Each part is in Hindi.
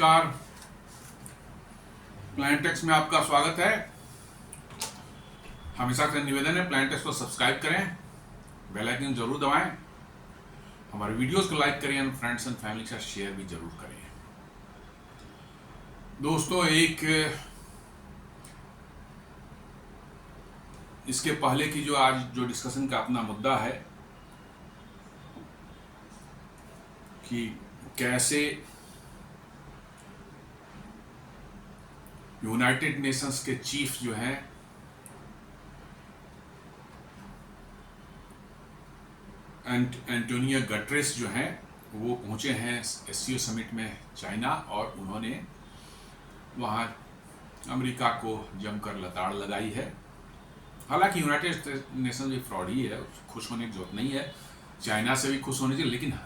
नमस्कार। प्लानिटेक्स में आपका स्वागत है। हमेशा का निवेदन है, प्लानिटेक्स को सब्सक्राइब करें, बेल आइकन जरूर दबाएं, हमारे वीडियोस को लाइक करें, फ्रेंड्स एंड फैमिली के साथ शेयर भी जरूर करें। दोस्तों, इसके पहले की आज जो डिस्कशन का अपना मुद्दा है कि कैसे यूनाइटेड नेशंस के चीफ जो हैं एंटोनियो गटरेस जो हैं वो पहुंचे हैं एससीओ समिट में चाइना, और उन्होंने वहां अमेरिका को जमकर लताड़ लगाई है। हालांकि यूनाइटेड नेशंस भी फ्रॉड ही है, खुश होने की जरूरत नहीं है। चाइना से भी खुश होने चाहिए, लेकिन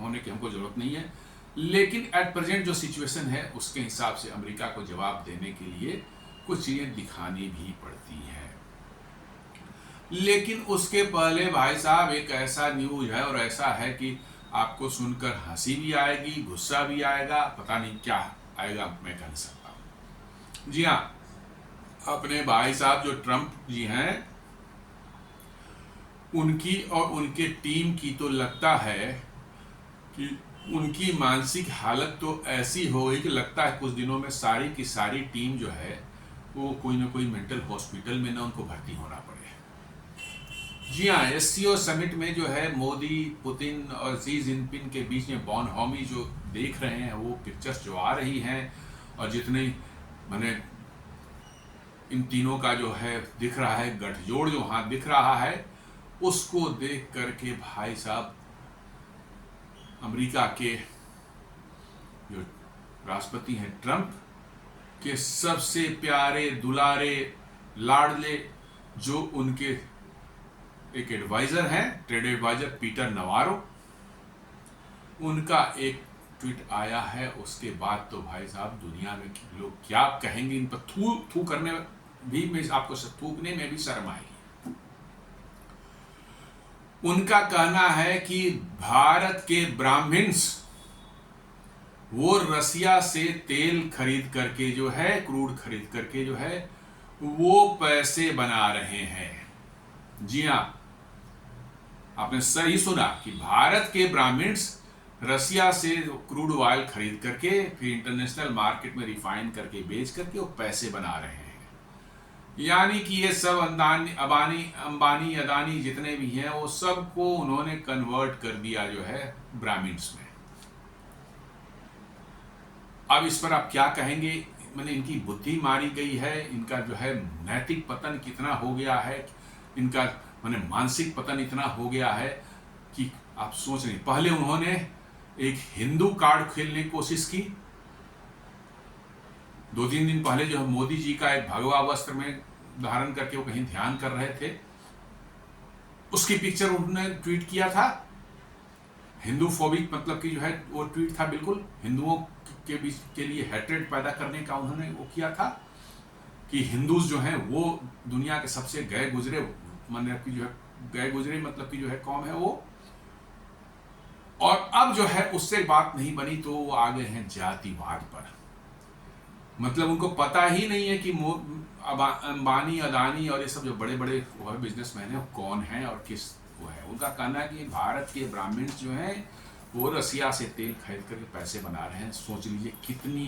होने की हमको जरूरत नहीं है। लेकिन एट प्रेजेंट जो सिचुएशन है उसके हिसाब से अमेरिका को जवाब देने के लिए कुछ चीजें दिखानी भी पड़ती हैं। लेकिन उसके पहले भाई साहब एक ऐसा न्यूज है और ऐसा है कि आपको सुनकर हंसी भी आएगी, गुस्सा भी आएगा, पता नहीं क्या आएगा, मैं कह नहीं सकता। जी हाँ, अपने भाई साहब जो ट्रंप जी हैं उनकी और उनके टीम की तो लगता है कि उनकी मानसिक हालत तो ऐसी हो गई कि लगता है कुछ दिनों में सारी की सारी टीम जो है वो कोई ना कोई मेंटल हॉस्पिटल में ना उनको भर्ती होना पड़े। जी हाँ, एससीओ समिट में जो है मोदी, पुतिन और शी जिनपिंग के बीच में बॉनहोमी जो देख रहे हैं, वो पिक्चर्स जो आ रही हैं, और जितने मैंने इन तीनों का जो है दिख रहा है गठजोड़ जो वहां दिख रहा है, उसको देख करके भाई साहब अमेरिका के जो राष्ट्रपति हैं ट्रंप के सबसे प्यारे दुलारे लाडले जो उनके एक एडवाइजर हैं, ट्रेड एडवाइजर पीटर नवारो, उनका एक ट्वीट आया है। उसके बाद तो भाई साहब दुनिया में लोग क्या कहेंगे, इन पर थू करने भी में आपको थूकने में भी शर्म आएगी। उनका कहना है कि भारत के ब्राह्मण्स वो रसिया से तेल खरीद करके जो है, क्रूड खरीद करके जो है वो पैसे बना रहे हैं। जी हां, आपने सही सुना कि भारत के ब्राह्मण्स रसिया से क्रूड ऑयल खरीद करके फिर इंटरनेशनल मार्केट में रिफाइन करके बेच करके वो पैसे बना रहे हैं। यानी कि ये सब अंबानी अदानी जितने भी हैं वो सबको उन्होंने कन्वर्ट कर दिया जो है ब्राह्मण्स में। अब इस पर आप क्या कहेंगे? मैंने इनकी बुद्धि मारी गई है, इनका जो है नैतिक पतन कितना हो गया है, इनका मैंने मानसिक पतन इतना हो गया है कि आप सोच रहे। पहले उन्होंने एक हिंदू कार्ड खेलने की कोशिश की। 2-3 दिन पहले जो है मोदी जी का एक भगवा वस्त्र में धारण करके वो कहीं ध्यान कर रहे थे, उसकी पिक्चर उन्होंने ट्वीट किया था। हिंदू फोबिक मतलब कि जो है वो ट्वीट था, बिल्कुल हिंदुओं के बीच के लिए हैट्रेड पैदा करने का उन्होंने वो किया था कि हिंदूज जो हैं वो दुनिया के सबसे गए गुजरे मतलब कि जो है गए गुजरे मतलब कि जो है कौम है वो। और अब जो है उससे बात नहीं बनी तो वो आ गए हैं जातिवाद पर। मतलब उनको पता ही नहीं है कि अंबानी अदानी और ये सब जो बड़े बड़े बिजनेसमैन हैं कौन हैं और किस वो है। उनका कहना है कि भारत के ब्राह्मण्स जो हैं वो रसिया से तेल खरीद करके पैसे बना रहे हैं। सोच लीजिए कितनी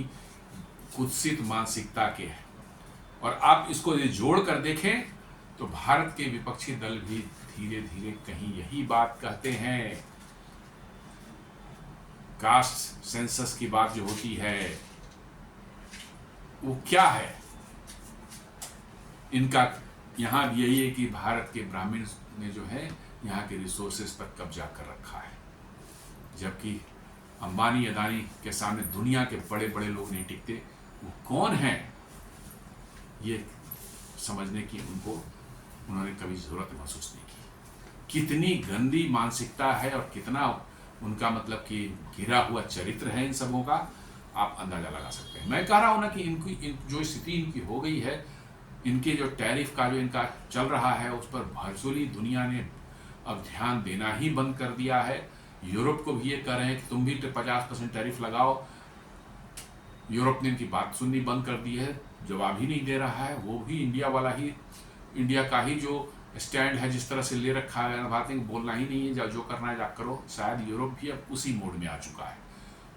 कुत्सित मानसिकता के हैं। और आप इसको ये जोड़ कर देखें तो भारत के विपक्षी दल भी धीरे धीरे कहीं यही बात कहते हैं। कास्ट सेंसस की बात जो होती है वो क्या है, इनका यहां भी यही है कि भारत के ब्राह्मण ने जो है यहाँ के रिसोर्सेज पर कब्जा कर रखा है, जबकि अंबानी अदानी के सामने दुनिया के बड़े बड़े लोग नहीं टिकते। वो कौन है ये समझने की उन्होंने कभी जरूरत महसूस नहीं की। कितनी गंदी मानसिकता है और कितना उनका मतलब कि घिरा हुआ चरित्र है इन सबों का, आप अंदाजा लगा सकते हैं। मैं कह रहा हूं ना कि जो स्थिति इनकी हो गई है, इनके जो टैरिफ का जो इनका चल रहा है उस पर वर्चुअली दुनिया ने अब ध्यान देना ही बंद कर दिया है। यूरोप को भी ये कह रहे हैं कि तुम भी 50% टैरिफ लगाओ। यूरोप ने इनकी बात सुननी बंद कर दी है, जवाब ही नहीं दे रहा है। वो भी इंडिया का ही जो स्टैंड है जिस तरह से ले रखा है, बातें बोलना ही नहीं है, जो करना है जा करो। शायद यूरोप भी अब उसी मोड में आ चुका है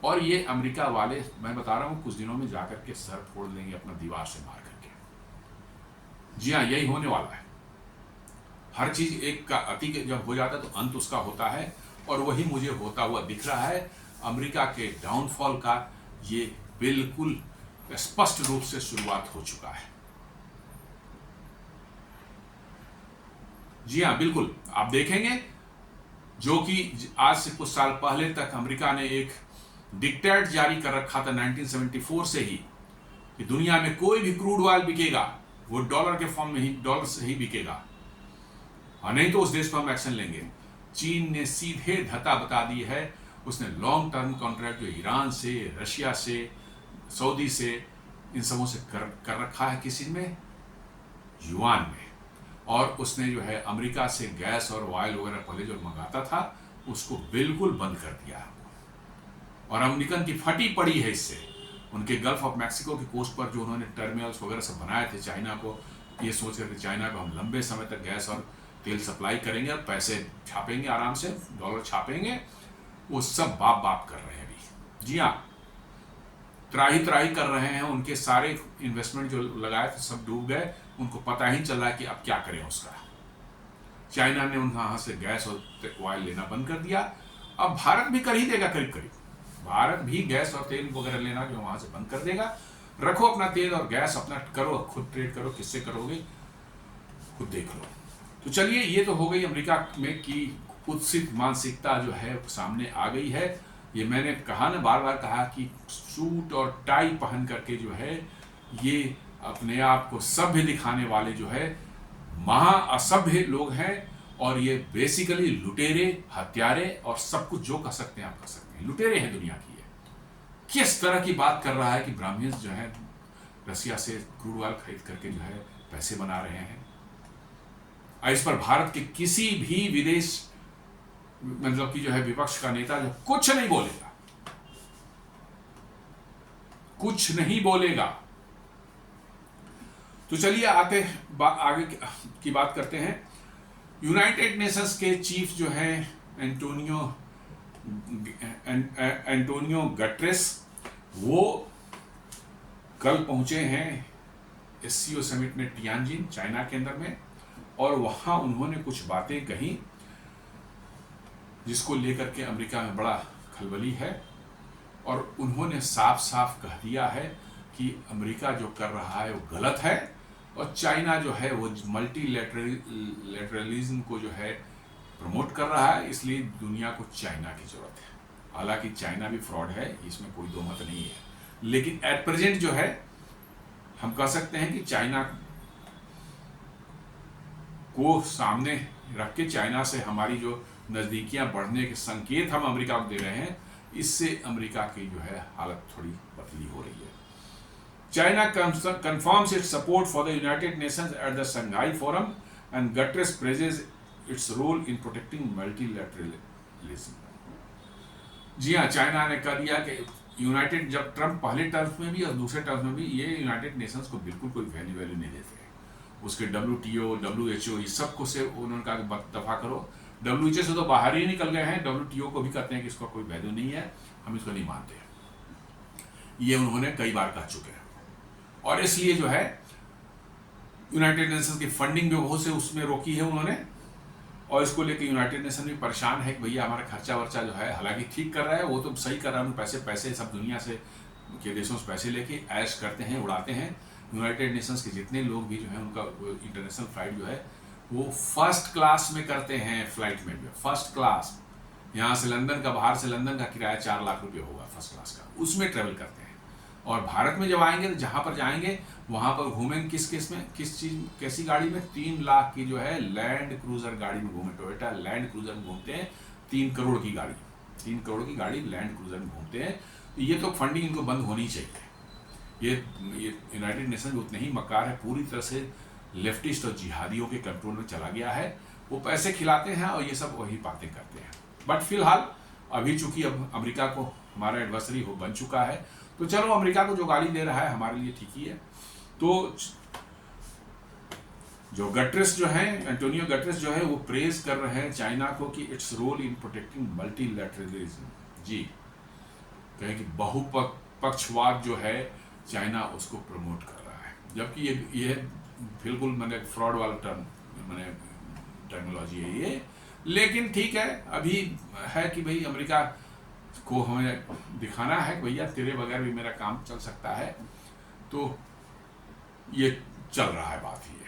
और ये अमेरिका वाले, मैं बता रहा हूँ, कुछ दिनों में जाकर के सर फोड़ लेंगे अपना दीवार से मार करके। जी हाँ, यही होने वाला है। हर चीज एक का अति जब हो जाता है तो अंत उसका होता है और वही मुझे होता हुआ दिख रहा है। अमेरिका के डाउनफॉल का ये बिल्कुल स्पष्ट रूप से शुरुआत हो चुका है। जी हाँ, बिल्कुल। आप देखेंगे जो कि आज से कुछ साल पहले तक अमेरिका ने एक डिक्टेट जारी कर रखा था 1974 से ही कि दुनिया में कोई भी क्रूड ऑयल बिकेगा वो डॉलर के फॉर्म में ही, डॉलर से ही बिकेगा, और नहीं तो उस देश पर हम एक्शन लेंगे। चीन ने सीधे धता बता दी है। उसने लॉन्ग टर्म कॉन्ट्रैक्ट जो ईरान से, रशिया से, सऊदी से, इन सबों से कर रखा है किसी में, युआन में। और उसने जो है अमेरिका से गैस और ऑयल वगैरह पहले जो मंगाता था उसको बिल्कुल बंद कर दिया है। और अमेरिकन की फटी पड़ी है इससे। उनके गल्फ ऑफ मैक्सिको की कोस्ट पर जो उन्होंने टर्मिनल्स वगैरह सब बनाए थे चाइना को, ये सोच कर कि चाइना को हम लंबे समय तक गैस और तेल सप्लाई करेंगे और पैसे छापेंगे, आराम से डॉलर छापेंगे, वो सब बाप कर रहे हैं अभी। जी हाँ, त्राही कर रहे हैं। उनके सारे इन्वेस्टमेंट जो लगाए थे सब डूब गए। उनको पता ही चल रहा है कि अब क्या करें उसका। चाइना ने उनके यहाँ से गैस और ऑयल लेना बंद कर दिया। अब भारत भी कर ही देगा करीब करीब। भारत भी गैस और तेल वगैरह लेना जो वहां से बंद कर देगा। रखो अपना तेल और गैस, अपना करो, खुद ट्रेड करो, किससे करोगे खुद देख लो। तो चलिए, ये तो हो गई अमेरिका में की कुत्सित मानसिकता जो है सामने आ गई है। ये मैंने कहा ना, बार बार कहा कि सूट और टाई पहन करके जो है ये अपने आप को सभ्य दिखाने वाले जो है महा असभ्य लोग हैं। और ये बेसिकली लुटेरे, हत्यारे और सब कुछ जो कर सकते हैं आप कर सकते हैं, लुटेरे हैं दुनिया की। किस तरह की बात कर रहा है कि ब्राह्मण्स जो है रसिया से क्रूड ऑयल खरीद करके जो है पैसे बना रहे हैं। इस पर भारत के किसी भी विदेश मतलब कि जो है विपक्ष का नेता जो कुछ नहीं बोलेगा, कुछ नहीं बोलेगा। तो चलिए आगे की बात करते हैं। यूनाइटेड नेशंस के चीफ जो है एंटोनियो गटरेस, वो कल पहुंचे हैं एससीओ समिट में टियानजिन, चाइना के अंदर में, और वहां उन्होंने कुछ बातें कही जिसको लेकर के अमेरिका में बड़ा खलबली है। और उन्होंने साफ साफ कह दिया है कि अमेरिका जो कर रहा है वो गलत है और चाइना जो है वो मल्टीलैटरलिज्म को जो है प्रमोट कर रहा है, इसलिए दुनिया को चाइना की जरूरत है। हालांकि चाइना भी फ्रॉड है, इसमें कोई दो मत नहीं है, लेकिन एट प्रेजेंट जो है हम कह सकते हैं कि चाइना को सामने रख के चाइना से हमारी जो नजदीकियां बढ़ने के संकेत हम अमेरिका को दे रहे हैं, इससे अमेरिका की जो है हालत थोड़ी बदली हो रही है। China confirms its support for the United Nations at the Shanghai Forum and Guterres praises its role in protecting multilateralism. जी हाँ, चाइना ने कह दिया कि यूनाइटेड, जब ट्रम्प पहले टर्म्स में भी और दूसरे टर्म्स में भी ये यूनाइटेड नेशंस को बिल्कुल कोई वैल्यू नहीं देते हैं। उसके WTO, WHO ये सबको से उन्होंने कहा दफा करो। WHO से तो बाहर ही निकल गए हैं, WTO को भी कहते हैं कि इसका कोई वैल्यू नहीं है, हम इसको नहीं मानते। ये उन्होंने कई बार कह चुके हैं। और इसलिए जो है यूनाइटेड नेशंस की फंडिंग भी बहुत से उसमें रोकी है उन्होंने, और इसको लेकर यूनाइटेड नेशन भी परेशान है कि भैया हमारा खर्चा वर्चा जो है, हालांकि ठीक कर रहा है, वो तो सही कर रहा है, पैसे सब दुनिया से के देशों से पैसे लेके ऐश करते हैं, उड़ाते हैं। यूनाइटेड नेशंस के जितने लोग भी जो है उनका इंटरनेशनल फ्लाइट जो है वो फर्स्ट क्लास में करते हैं। फ्लाइट में भी फर्स्ट क्लास, यहाँ से लंदन का, बाहर से लंदन का किराया 4 लाख रुपये होगा फर्स्ट क्लास का, उसमें ट्रेवल करते हैं। और भारत में जब आएंगे तो जहाँ पर जाएंगे वहाँ पर घूमेंगे किस चीज़ कैसी गाड़ी में, 3 लाख की जो है लैंड क्रूजर गाड़ी में घूमे, टोयोटा लैंड क्रूजर में घूमते हैं। 3 करोड़ की गाड़ी लैंड क्रूजर में घूमते हैं। तो ये तो फंडिंग इनको बंद होनी चाहिए। ये यूनाइटेड नेशन उतने ही मकार है, पूरी तरह से लेफ्टिस्ट और जिहादियों के कंट्रोल में चला गया है। वो पैसे खिलाते हैं और ये सब वही बातें करते हैं। बट फिलहाल अभी चूंकि अब अमेरिका को हमारा एडवर्सरी हो बन चुका है, तो चलो अमेरिका को जो गाली दे रहा है हमारे लिए ठीक ही है। तो जो गटरेस जो है, एंटोनियो गटरेस जो है, वो प्रेज कर रहे हैं चाइना को कि it's role in protecting multilateralism. जी, कहे कि बहुपक्षवाद जो है चाइना उसको प्रमोट कर रहा है, जबकि ये बिल्कुल मैंने फ्रॉड वाला टर्मिनोलॉजी है ये। लेकिन ठीक है, अभी है कि भाई अमेरिका को हमें दिखाना है कि भैया तेरे बगैर भी मेरा काम चल सकता है, तो ये चल रहा है बात ही है।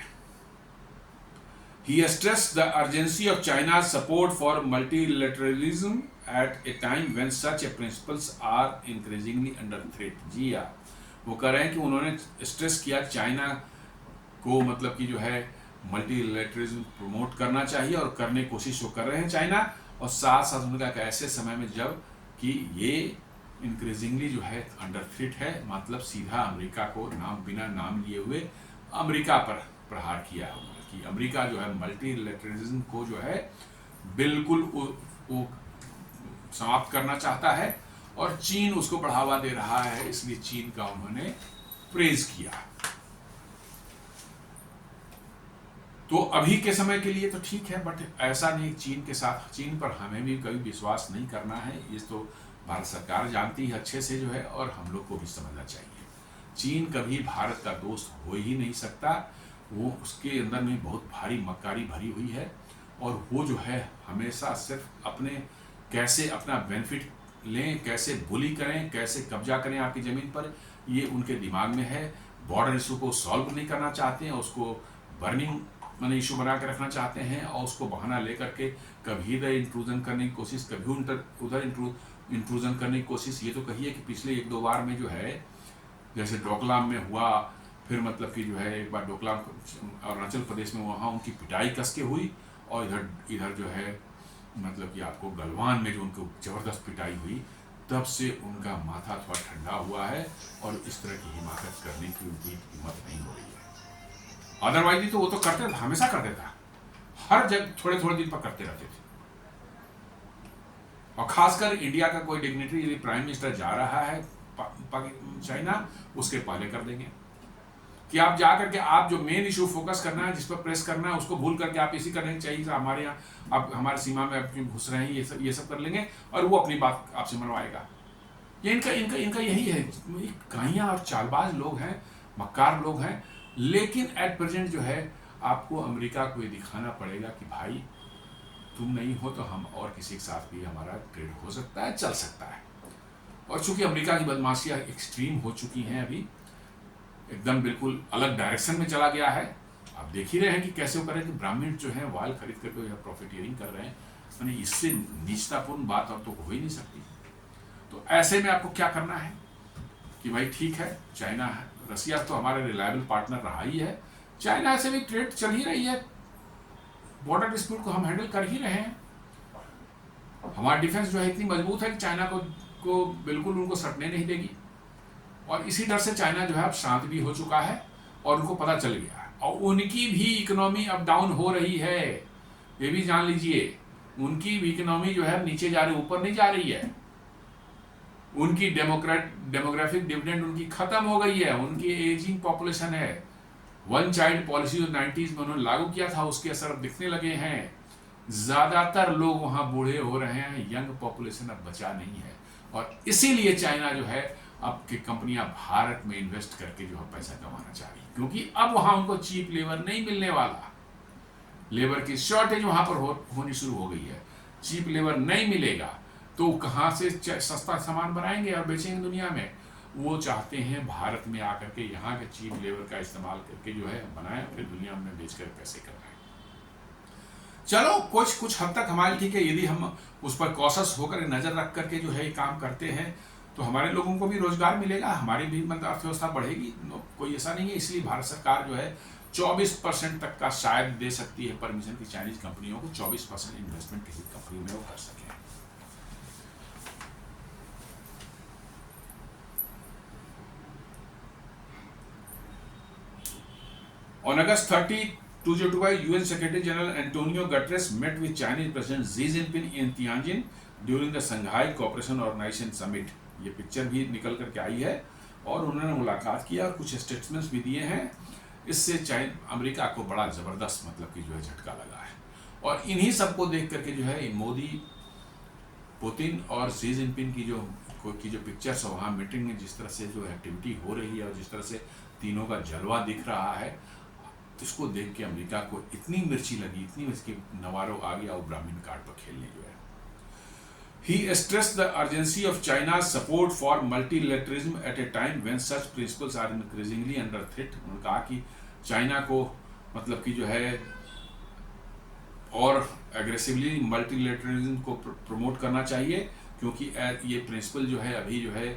He stressed the urgency of China's support for multilateralism at a time when such principles are increasingly under threat। जी हाँ, वो कह रहे हैं कि उन्होंने स्ट्रेस किया चाइना को, मतलब कि जो है मल्टीलैटरलिज्म प्रमोट करना चाहिए और करने की कोशिश वो कर रहे हैं चाइना, और साथ साथ उनका ऐसे समय में जब कि ये इंक्रीजिंगली जो है अंडर थ्रेट है, मतलब सीधा अमेरिका को बिना नाम लिए हुए अमेरिका पर प्रहार किया है कि अमेरिका जो है मल्टीलैटरलिज्म को जो है बिल्कुल वो समाप्त करना चाहता है, और चीन उसको बढ़ावा दे रहा है, इसलिए चीन का उन्होंने प्रेज किया। तो अभी के समय के लिए तो ठीक है, बट ऐसा नहीं, चीन के साथ, चीन पर हमें भी कभी विश्वास नहीं करना है, ये तो भारत सरकार जानती है अच्छे से जो है, और हम लोग को भी समझना चाहिए। चीन कभी भारत का दोस्त हो ही नहीं सकता, वो उसके अंदर में बहुत भारी मक्कारी भरी हुई है, और वो जो है हमेशा सिर्फ अपने कैसे अपना बेनिफिट लें, कैसे बुली करें, कैसे कब्जा करें आपकी ज़मीन पर, ये उनके दिमाग में है। बॉर्डर इशू को सॉल्व नहीं करना चाहते हैं, उसको बर्निंग मैंने इशू बना के रखना चाहते हैं, और उसको बहाना लेकर के कभी इधर इंट्रूजन करने की कोशिश, कभी उधर इंट्रूजन करने की कोशिश। ये तो कहिए कि पिछले 1-2 बार में जो है, जैसे डोकलाम में हुआ, फिर मतलब कि जो है एक बार डोकलाम अरुणाचल प्रदेश में, वहाँ उनकी पिटाई कस के हुई, और इधर जो है मतलब कि आपको गलवान में जो उनको ज़बरदस्त पिटाई हुई, तब से उनका माथा थोड़ा ठंडा हुआ है, और इस तरह की हिमाकत करने की उनकी हिम्मत नहीं हो रही है। अदरवाइज तो वो तो करते था, हमेशा करते था, हर जगह थोड़े थोड़े दिन पर करते रहते थे। और खासकर इंडिया का कोई डिग्निटरी यदि प्राइम मिनिस्टर जा रहा है चाइना, उसके पहले कर देंगे कि आप जा करके आप जो मेन इशू फोकस करना है, जिस पर प्रेस करना है, उसको भूल करके आप इसी करने चाहिए हमारे यहाँ आप हमारे सीमा में आप घुस रहे हैं, ये सब कर लेंगे, और वो अपनी बात आपसे मनवाएगा। ये इनका यही है, कहियाँ और चालबाज लोग हैं, मक्कार लोग हैं। लेकिन एट प्रेजेंट जो है आपको अमेरिका को ये दिखाना पड़ेगा कि भाई तुम नहीं हो तो हम और किसी के साथ भी हमारा ट्रेड हो सकता है, चल सकता है। और चूंकि अमेरिका की बदमाशियाँ एक्सट्रीम हो चुकी हैं, अभी एकदम बिल्कुल अलग डायरेक्शन में चला गया है। आप देख ही रहे हैं कि कैसे वो करें कि ब्राह्मण जो है वाल खरीद करके प्रॉफिटियरिंग कर रहे हैं, यानी इससे नीचतापूर्ण बात और तो हो ही नहीं सकती। तो ऐसे में आपको क्या करना है कि भाई ठीक है, चाइना है, रसिया तो हमारा रिलायबल पार्टनर रहा ही है, चाइना से भी ट्रेड चल ही रही है, बॉर्डर डिस्प्यूट को हम हैंडल कर ही रहे हैं। हमारा डिफेंस जो है इतनी मजबूत है कि चाइना को बिल्कुल उनको सटने नहीं देगी, और इसी डर से चाइना जो है अब शांत भी हो चुका है, और उनको पता चल गया है, और उनकी भी इकोनॉमी अब डाउन हो रही है, ये भी जान लीजिए। उनकी भी इकोनॉमी जो है नीचे जा रही, ऊपर नहीं जा रही है। उनकी डेमोग्राफिक डिविडेंड उनकी खत्म हो गई है, उनकी एजिंग पॉपुलेशन है। वन चाइल्ड पॉलिसी जो 90s में उन्होंने लागू किया था, उसके असर अब दिखने लगे हैं। ज़्यादातर लोग वहाँ बूढ़े हो रहे हैं, यंग पॉपुलेशन अब बचा नहीं है, और इसीलिए चाइना जो है अब की कंपनियां भारत में इन्वेस्ट करके जो है पैसा कमाना चाह रही, क्योंकि अब वहाँ उनको चीप लेबर नहीं मिलने वाला। लेबर की शॉर्टेज वहाँ पर होनी शुरू हो गई है, चीप लेबर नहीं मिलेगा तो कहाँ से सस्ता सामान बनाएंगे और बेचेंगे दुनिया में। वो चाहते हैं भारत में आकर के यहाँ के चीप लेबर का इस्तेमाल करके जो है बनाए, फिर दुनिया में बेचकर पैसे कमाएं। चलो कुछ हद तक हमारे ठीक है, यदि हम उस पर कॉशस होकर नजर रख करके जो है काम करते हैं तो हमारे लोगों को भी रोजगार मिलेगा, हमारी भी मतलब अर्थव्यवस्था बढ़ेगी, कोई ऐसा नहीं है। इसलिए भारत सरकार जो है 24% तक का शायद दे सकती है परमिशन की चाइनीज कंपनियों को, 24% इन्वेस्टमेंट किसी कंपनी में वो कर सके। On August 30, 2025, UN Secretary General Antonio Guterres met with Chinese President Xi Jinping in Tianjin during the Shanghai Cooperation Organization Summit ये पिक्चर भी निकल करके आई है और उन्होंने मुलाकात किया और कुछ स्टेटमेंट्स भी दिए हैं। इससे चाइना अमेरिका को बड़ा ज़बरदस्त मतलब कि जो है झटका लगा है। और इन्हीं सबको देख करके जो है मोदी, पुतिन और शी जिनपिंग की जो पिक्चर्स वहाँ मीटिंग में जिस तरह से जो एक्टिविटी हो रही है और जिस तरह से तीनों का जलवा दिख रहा है, इसको देख के अमेरिका को इतनी मिर्ची लगी, इतनी इसकी नवारो आ गया वो ब्राह्मण कार्ड पर खेलने जो है। He stressed the urgency of China's support for multilateralism at a time when such principles are increasingly under threat। उन्होंने कहा कि चाइना को मतलब कि जो है और एग्रेसिवली मल्टीलेटरलिज्म को प्रमोट करना चाहिए, क्योंकि ये प्रिंसिपल जो है अभी जो है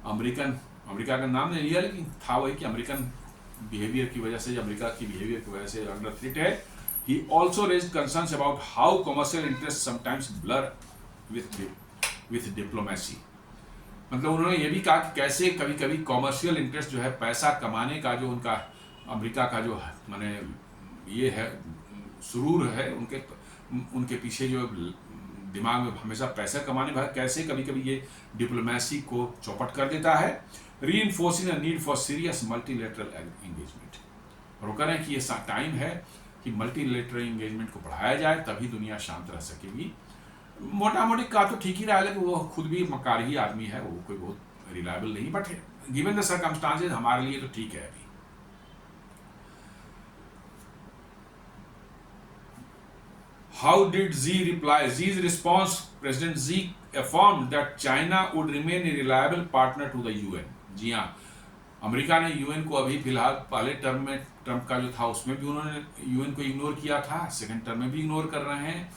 अमेरिका का नाम नहीं लिया लेकिन था वही कि अमेरिकन बिहेवियर की वजह से, अमेरिका की बिहेवियर की वजह से अंडर थ्रेट है। He also raised concerns about how commercial interests sometimes blur with diplomacy। मतलब उन्होंने ये भी कहा कि कैसे कभी कभी कॉमर्शियल इंटरेस्ट जो है, पैसा कमाने का जो उनका अमेरिका का जो माने ये है सुरूर है उनके पीछे जो दिमाग में हमेशा पैसा कमाने का, कैसे कभी कभी ये डिप्लोमेसी को चौपट कर देता है। Reinforcing the need for serious multilateral engagement. और वो कह रहे हैं कि ये टाइम है कि मल्टीलेटरल एंगेजमेंट को बढ़ाया जाए, तभी दुनिया शांत रह सकेगी। मोटा मोटी का तो ठीक ही रहा है, लेकिन वो खुद भी मकार ही आदमी है, वो कोई बहुत रिलायबल नहीं, बट गिवन द सर्कमस्टांसेस हमारे लिए तो ठीक है। अभी How did Xi reply? Xi's response, President Xi affirmed that China would remain a reliable partner to the UN। जी हाँ, अमेरिका ने यूएन को अभी फिलहाल पहले टर्म में ट्रंप का जो था उसमें भी उन्होंने यूएन को इग्नोर किया था, सेकंड टर्म में भी इग्नोर कर रहे हैं,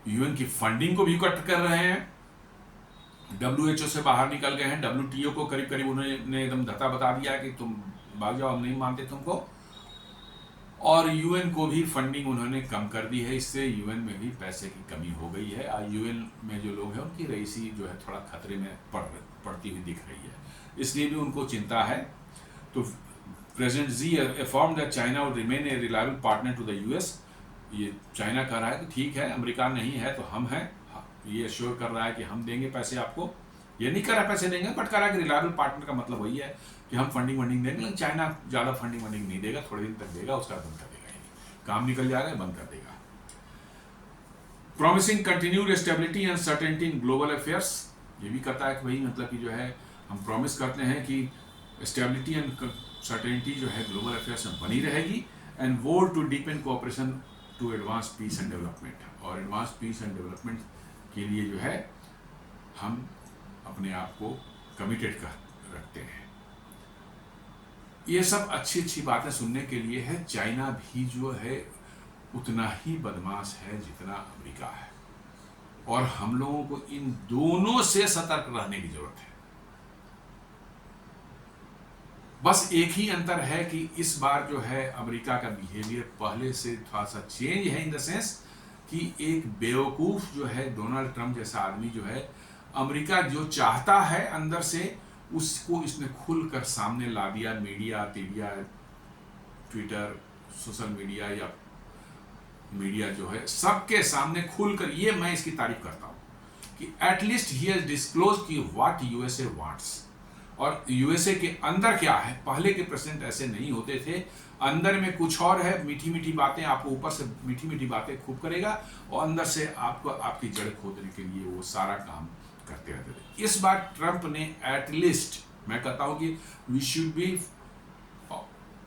यूएन की फंडिंग को भी कट कर रहे हैं, डब्ल्यूएचओ से बाहर निकल गए हैं, डब्ल्यूटीओ को करीब करीब उन्होंने एकदम धता बता दिया कि तुम भाग जाओ, हम नहीं मानते तुमको। और यूएन को भी फंडिंग उन्होंने कम कर दी है, इससे यूएन में भी पैसे की कमी हो गई है। यूएन में जो लोग हैं उनकी रईसी जो है थोड़ा खतरे में पड़ती हुई दिख रही है, इसलिए भी उनको चिंता है। तो president Xi affirmed that China would remain a reliable partner to the US. ये चाइना कह रहा है कि ठीक है अमेरिका नहीं है तो हम हैं, ये एश्योर कर रहा है कि हम देंगे पैसे आपको, ये नहीं कर रहा पैसे देंगे, बट कह रहा है कि रिलायबल पार्टनर का मतलब वही है कि हम फंडिंग देंगे, लेकिन चाइना ज़्यादा फंडिंग नहीं देगा, थोड़े दिन तक देगा, उसका बंद कर देगा, काम निकल जाएगा बंद कर देगा। Promising continued stability and certainty in global affairs. ये भी कहता है कि भाई मतलब कि जो है हम प्रॉमिस करते हैं कि स्टेबिलिटी एंड सर्टेनिटी जो है ग्लोबल अफेयर्स में बनी रहेगी। And vow to deepen cooperation to advance peace and development. और एडवांस पीस एंड डेवलपमेंट के लिए जो है हम अपने आप को कमिटेड रखते हैं। ये सब अच्छी अच्छी बातें सुनने के लिए है। चाइना भी जो है उतना ही बदमाश है जितना अमेरिका है, और हम लोगों को इन दोनों से सतर्क रहने की जरूरत है। बस एक ही अंतर है कि इस बार जो है अमेरिका का बिहेवियर पहले से थोड़ा सा चेंज है, इन द सेंस कि एक बेवकूफ जो है डोनाल्ड ट्रंप जैसा आदमी जो है, अमेरिका जो चाहता है अंदर से उसको इसने खुलकर सामने ला दिया। मीडिया ट्विटर सोशल मीडिया या मीडिया जो है सबके सामने खुलकर, ये मैं इसकी तारीफ करता हूं कि एटलीस्ट ही हैज डिस्क्लोज कि व्हाट यूएसए वांट्स, और यूएसए के अंदर क्या है। पहले के प्रेसिडेंट ऐसे नहीं होते थे, अंदर में कुछ और है, मीठी मीठी बातें, आपको ऊपर से मीठी मीठी बातें खूब करेगा और अंदर से आपको आपकी जड़ खोदने के लिए वो सारा काम करते रहते थे। इस बार ट्रंप ने एटलीस्ट, मैं कहता हूं कि वी शुड बी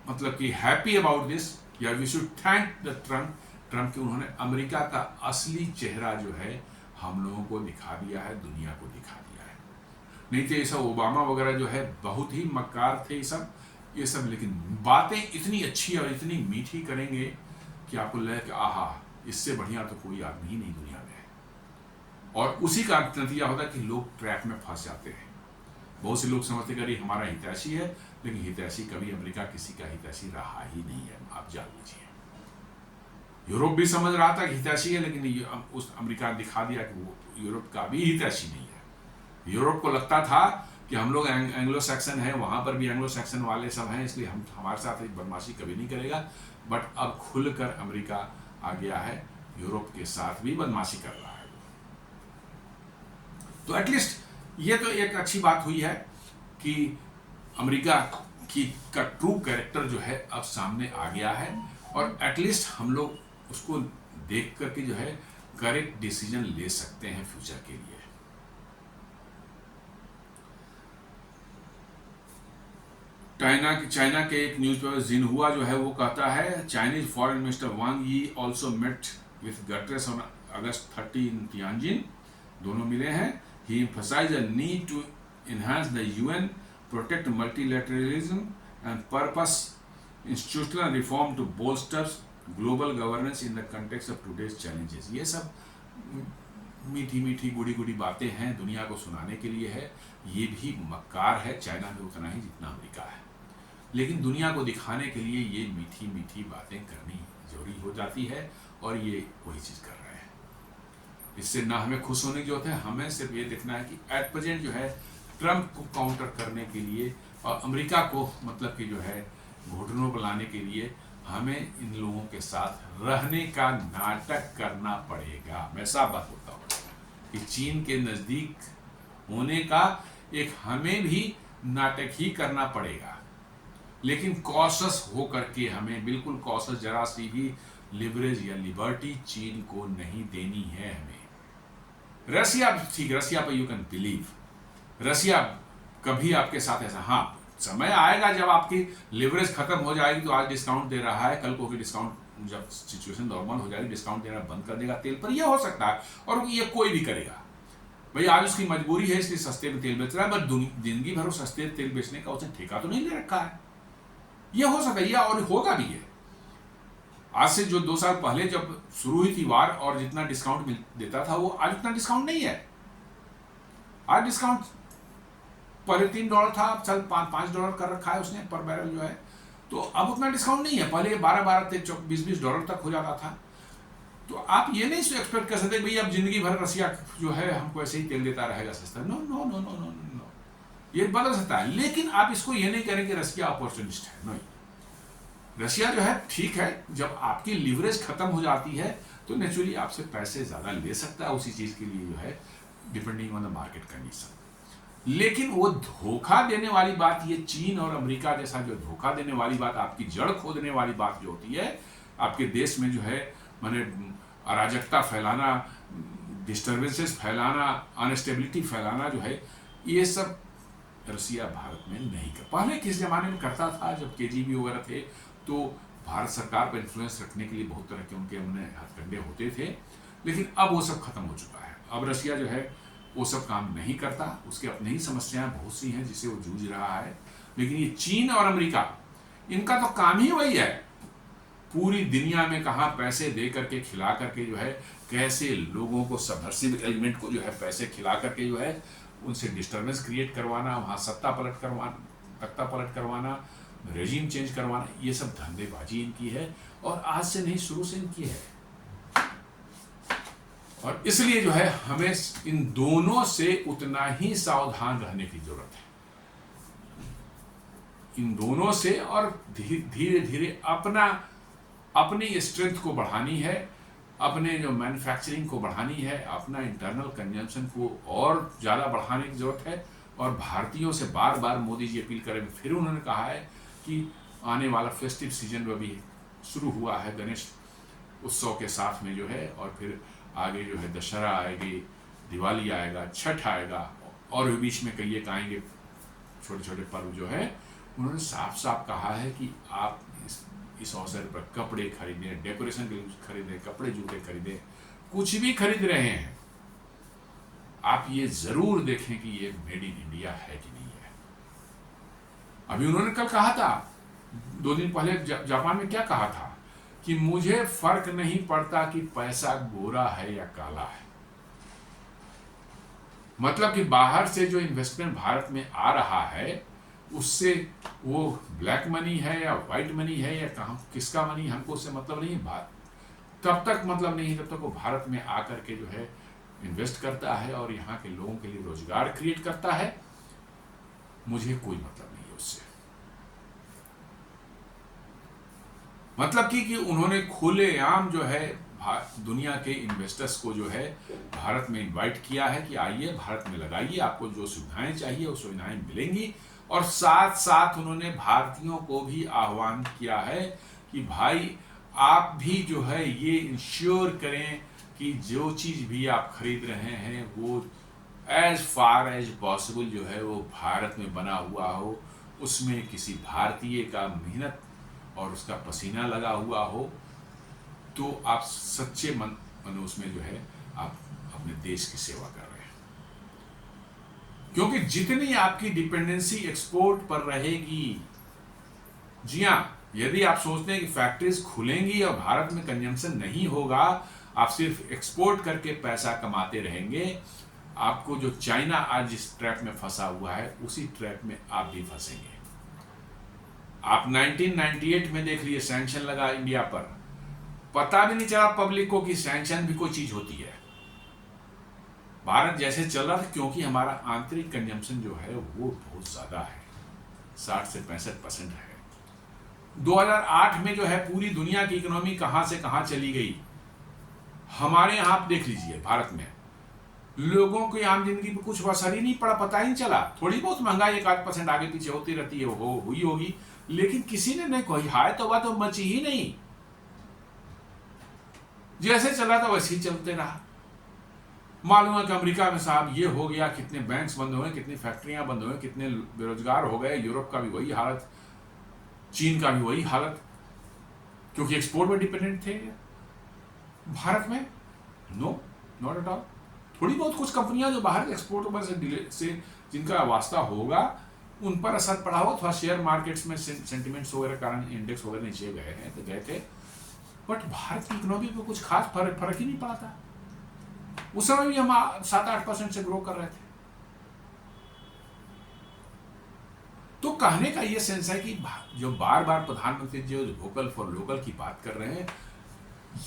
मतलब कि हैप्पी अबाउट दिस, या we should thank the Trump कि उन्होंने अमेरिका का असली चेहरा जो है हम लोगों को दिखा दिया है, दुनिया को दिखा दिया है। नहीं तो ये सब ओबामा वगैरह जो है बहुत ही मक्कार थे ये सब, लेकिन बातें इतनी अच्छी और इतनी मीठी करेंगे कि आपको लगे कि आहा, इससे बढ़िया तो कोई आदमी ही नहीं दुनिया में है। और उसी का नतीजा होता है कि लोग ट्रैप में फंस जाते हैं। बहुत से लोग समझते हैं कि हमारा हितैषी है, लेकिन हितैषी कभी अमेरिका किसी का हितैषी रहा ही नहीं है, आप जान लीजिए। यूरोप भी समझ रहा था कि हितैषी है, लेकिन उस अमेरिका ने दिखा दिया कि वो यूरोप का भी हितैषी नहीं है। यूरोप को लगता था कि हम लोग एंग्लो सैक्सन है, वहां पर भी एंग्लो सैक्सन वाले सब हैं, इसलिए हम हमारे साथ बदमाशी कभी नहीं करेगा। बट अब खुलकर अमेरिका आ गया है, यूरोप के साथ भी बदमाशी कर रहा है। तो एटलीस्ट ये तो एक अच्छी बात हुई है कि अमेरिका की का ट्रू कैरेक्टर जो है अब सामने आ गया है, और एटलीस्ट हम लोग उसको देख करके जो है करेक्ट डिसीजन ले सकते हैं फ्यूचर के लिए। चाइना के एक न्यूज़पेपर जिनहुआ जो है वो कहता है Chinese foreign minister Wang Yi also met with Guterres on August 30 in Tianjin. दोनों मिले हैं। He emphasised the need to enhance the UN, protect multilateralism, and purpose institutional reform to bolster global governance in the context of today's challenges। ये सब मीठी मीठी गुड़ी गुड़ी बातें हैं, दुनिया को सुनाने के लिए है। ये भी मक्कार है चाइना में उतना ही जितना अमेरिका है, लेकिन दुनिया को दिखाने के लिए ये मीठी मीठी बातें करनी जरूरी हो जाती है, और ये वही चीज़ कर रहे हैं। इससे ना हमें खुश होने की जरूरत है, हमें सिर्फ ये देखना है कि एट प्रेजेंट जो है ट्रंप को काउंटर करने के लिए और अमेरिका को मतलब कि जो है घुटनों पर लाने के लिए हमें इन लोगों के साथ रहने का नाटक करना पड़ेगा। मैं साफ बात बोलता हूँ कि चीन के नज़दीक होने का एक हमें भी नाटक ही करना पड़ेगा, लेकिन कॉशस हो करके हमें बिल्कुल कॉशस, जरा सी भी लिवरेज या लिबर्टी चीन को नहीं देनी है हमें। रसिया ठीक, रसिया पर यू कैन बिलीव, रसिया कभी आपके साथ ऐसा, हाँ समय आएगा जब आपकी लिवरेज खत्म हो जाएगी तो आज डिस्काउंट दे रहा है, कल को भी डिस्काउंट, जब सिचुएशन नॉर्मल हो जाएगी डिस्काउंट देना बंद कर देगा तेल पर, यह हो सकता है। और ये कोई भी करेगा भाई, आज उसकी मजबूरी है इसलिए सस्ते में तेल बेच रहा है, बट जिंदगी भर सस्ते तेल बेचने का उसने ठेका तो नहीं ले रखा है। यह हो सकता है, यह और होगा भी है। आज से जो 2 साल पहले जब शुरू हुई थी वार और जितना डिस्काउंट देता था वो आज उतना डिस्काउंट नहीं है। आज डिस्काउंट पहले $3 था, अब चल $5 कर रखा है उसने पर बैरल जो है, तो अब उतना डिस्काउंट नहीं है। पहले 12 $20 तक हो जाता था। तो आप ये नहीं एक्सपेक्ट कर सकते भाई अब जिंदगी भर रसिया जो है हमको ऐसे ही तेल देता रहेगा सस्ता। No no no no no no, ये बदल सकता है, लेकिन आप इसको ये नहीं करें कि रसिया अपॉर्चुनिस्ट है। नहीं, रसिया जो है ठीक है, जब आपकी लिवरेज खत्म हो जाती है तो नेचुरली आपसे पैसे ज्यादा ले सकता है उसी चीज के लिए जो है, depending on the market condition. लेकिन वो धोखा देने वाली बात, ये चीन और अमेरिका जैसा जो धोखा देने वाली बात, आपकी जड़ खोदने वाली बात जो होती है, आपके देश में जो है माने अराजकता फैलाना, डिस्टर्बेंसेस फैलाना, अनस्टेबिलिटी फैलाना जो है, ये सब रसिया भारत में नहीं कर। पहले किस जमाने में करता था, जब केजीबी वगैरह थे तो भारत सरकार पर इन्फ्लुएंस रखने के लिए बहुत तरह के उनके हथकंडे होते थे, लेकिन अब वो सब खत्म हो चुका है। अब रसिया जो है वो सब काम नहीं करता, उसके अपनी ही समस्याएं बहुत सी हैं जिसे वो जूझ रहा है। लेकिन ये चीन और अमेरिका, इनका तो काम ही वही है, पूरी दुनिया में कहाँ पैसे दे करके खिला करके जो है कैसे लोगों को, सबवर्सिव एलिमेंट को जो है पैसे खिला करके जो है उनसे डिस्टर्बेंस क्रिएट करवाना, वहाँ तख्ता पलट करवाना, रेजिम चेंज करवाना, ये सब धंधेबाजी इनकी है और आज से नहीं शुरू से इनकी है। और इसलिए जो है हमें इन दोनों से उतना ही सावधान रहने की जरूरत है, इन दोनों से, और धीरे धीरे अपनी स्ट्रेंथ को बढ़ानी है, अपने जो मैन्युफैक्चरिंग को बढ़ानी है, अपना इंटरनल कंजम्पशन को और ज़्यादा बढ़ाने की ज़रूरत है। और भारतीयों से बार बार मोदी जी अपील करें, फिर उन्होंने कहा है कि आने वाला फेस्टिव सीजन में भी शुरू हुआ है गणेश उत्सव के साथ में जो है, और फिर आगे जो है दशहरा आएगी, दिवाली आएगा, छठ आएगा, और भी बीच में कई एक आएंगे छोटे छोटे पर्व जो है। उन्होंने साफ साफ कहा है कि आप इस अवसर पर कपड़े खरीदें, डेकोरेशन के लिए खरीदें, कपड़े जूते खरीदें, कुछ भी खरीद रहे हैं, आप ये जरूर देखें कि ये मेड इन इंडिया है कि नहीं है। अभी उन्होंने कल कहा था, 2 दिन पहले जापान में क्या कहा था कि मुझे फर्क नहीं पड़ता कि पैसा गोरा है या काला है। मतलब कि बाहर से जो इन्वेस्टमेंट भारत में आ रहा है उससे वो ब्लैक मनी है या वाइट मनी है या कहाँ किसका मनी, हमको उससे मतलब नहीं है। तब तक मतलब नहीं है जब तक वो भारत में आकर के जो है इन्वेस्ट करता है और यहाँ के लोगों के लिए रोजगार क्रिएट करता है, मुझे कोई मतलब नहीं है उससे। मतलब कि उन्होंने खुलेआम जो है दुनिया के इन्वेस्टर्स को जो है भारत में इनवाइट किया है कि आइए भारत में लगाइए, आपको जो सुविधाएं चाहिए वो सुविधाएं मिलेंगी। और साथ साथ उन्होंने भारतीयों को भी आह्वान किया है कि भाई आप भी जो है ये इंश्योर करें कि जो चीज़ भी आप खरीद रहे हैं वो एज फार एज पॉसिबल जो है वो भारत में बना हुआ हो, उसमें किसी भारतीय का मेहनत और उसका पसीना लगा हुआ हो, तो आप सच्चे मन उसमें जो है आप अपने देश की सेवा कर रहे हैं। क्योंकि जितनी आपकी डिपेंडेंसी एक्सपोर्ट पर रहेगी, जी हाँ, यदि आप सोचते हैं कि फैक्ट्रीज खुलेंगी और भारत में कंजम्पशन नहीं होगा, आप सिर्फ एक्सपोर्ट करके पैसा कमाते रहेंगे, आपको जो चाइना आज जिस ट्रैप में फंसा हुआ है उसी ट्रैप में आप भी फंसेंगे। आप 1998 में देख लिए सैंक्शन लगा इंडिया पर, पता भी नहीं चला पब्लिक को कि सैंक्शन भी कोई चीज होती है। भारत जैसे चल रहा था, क्योंकि हमारा आंतरिक कंजम्पशन जो है वो बहुत ज्यादा है, 60 से 65% है। 2008 में जो है पूरी दुनिया की इकोनॉमी कहां से कहां चली गई, हमारे यहां आप देख लीजिए भारत में लोगों की आम जिंदगी पर कुछ असर ही नहीं पड़ा, पता ही नहीं चला। थोड़ी बहुत महंगाई 1-8% आगे पीछे होती रहती है, हुई होगी, लेकिन किसी ने नहीं कोई हाय तो बात तो मची ही नहीं। जैसे चला था वैसे ही चलते रहा। मालूम है कि अमेरिका में साहब ये हो गया, कितने बैंक्स बंद हुए, कितनी फैक्ट्रियां बंद हुए, कितने बेरोजगार हो गए। यूरोप का भी वही हालत, चीन का भी वही हालत, क्योंकि एक्सपोर्ट पर डिपेंडेंट थे। भारत में नो, नॉट एट ऑल। थोड़ी बहुत कुछ कंपनियां जो बाहर एक्सपोर्ट से जिनका वास्ता होगा उन पर असर पड़ा हो, थोड़ा शेयर मार्केट्स में सेंटिमेंट्स वगैरह कारण इंडेक्स वगैरह नीचे गए हैं तो गए थे, बट भारत की इकोनॉमी पे कुछ खास फर्क ही नहीं पड़ा था। उस समय भी हम 7-8% से ग्रो कर रहे थे। तो कहने का ये सेंस है कि जो बार बार प्रधानमंत्री जी वोकल फॉर लोकल की बात कर रहे हैं,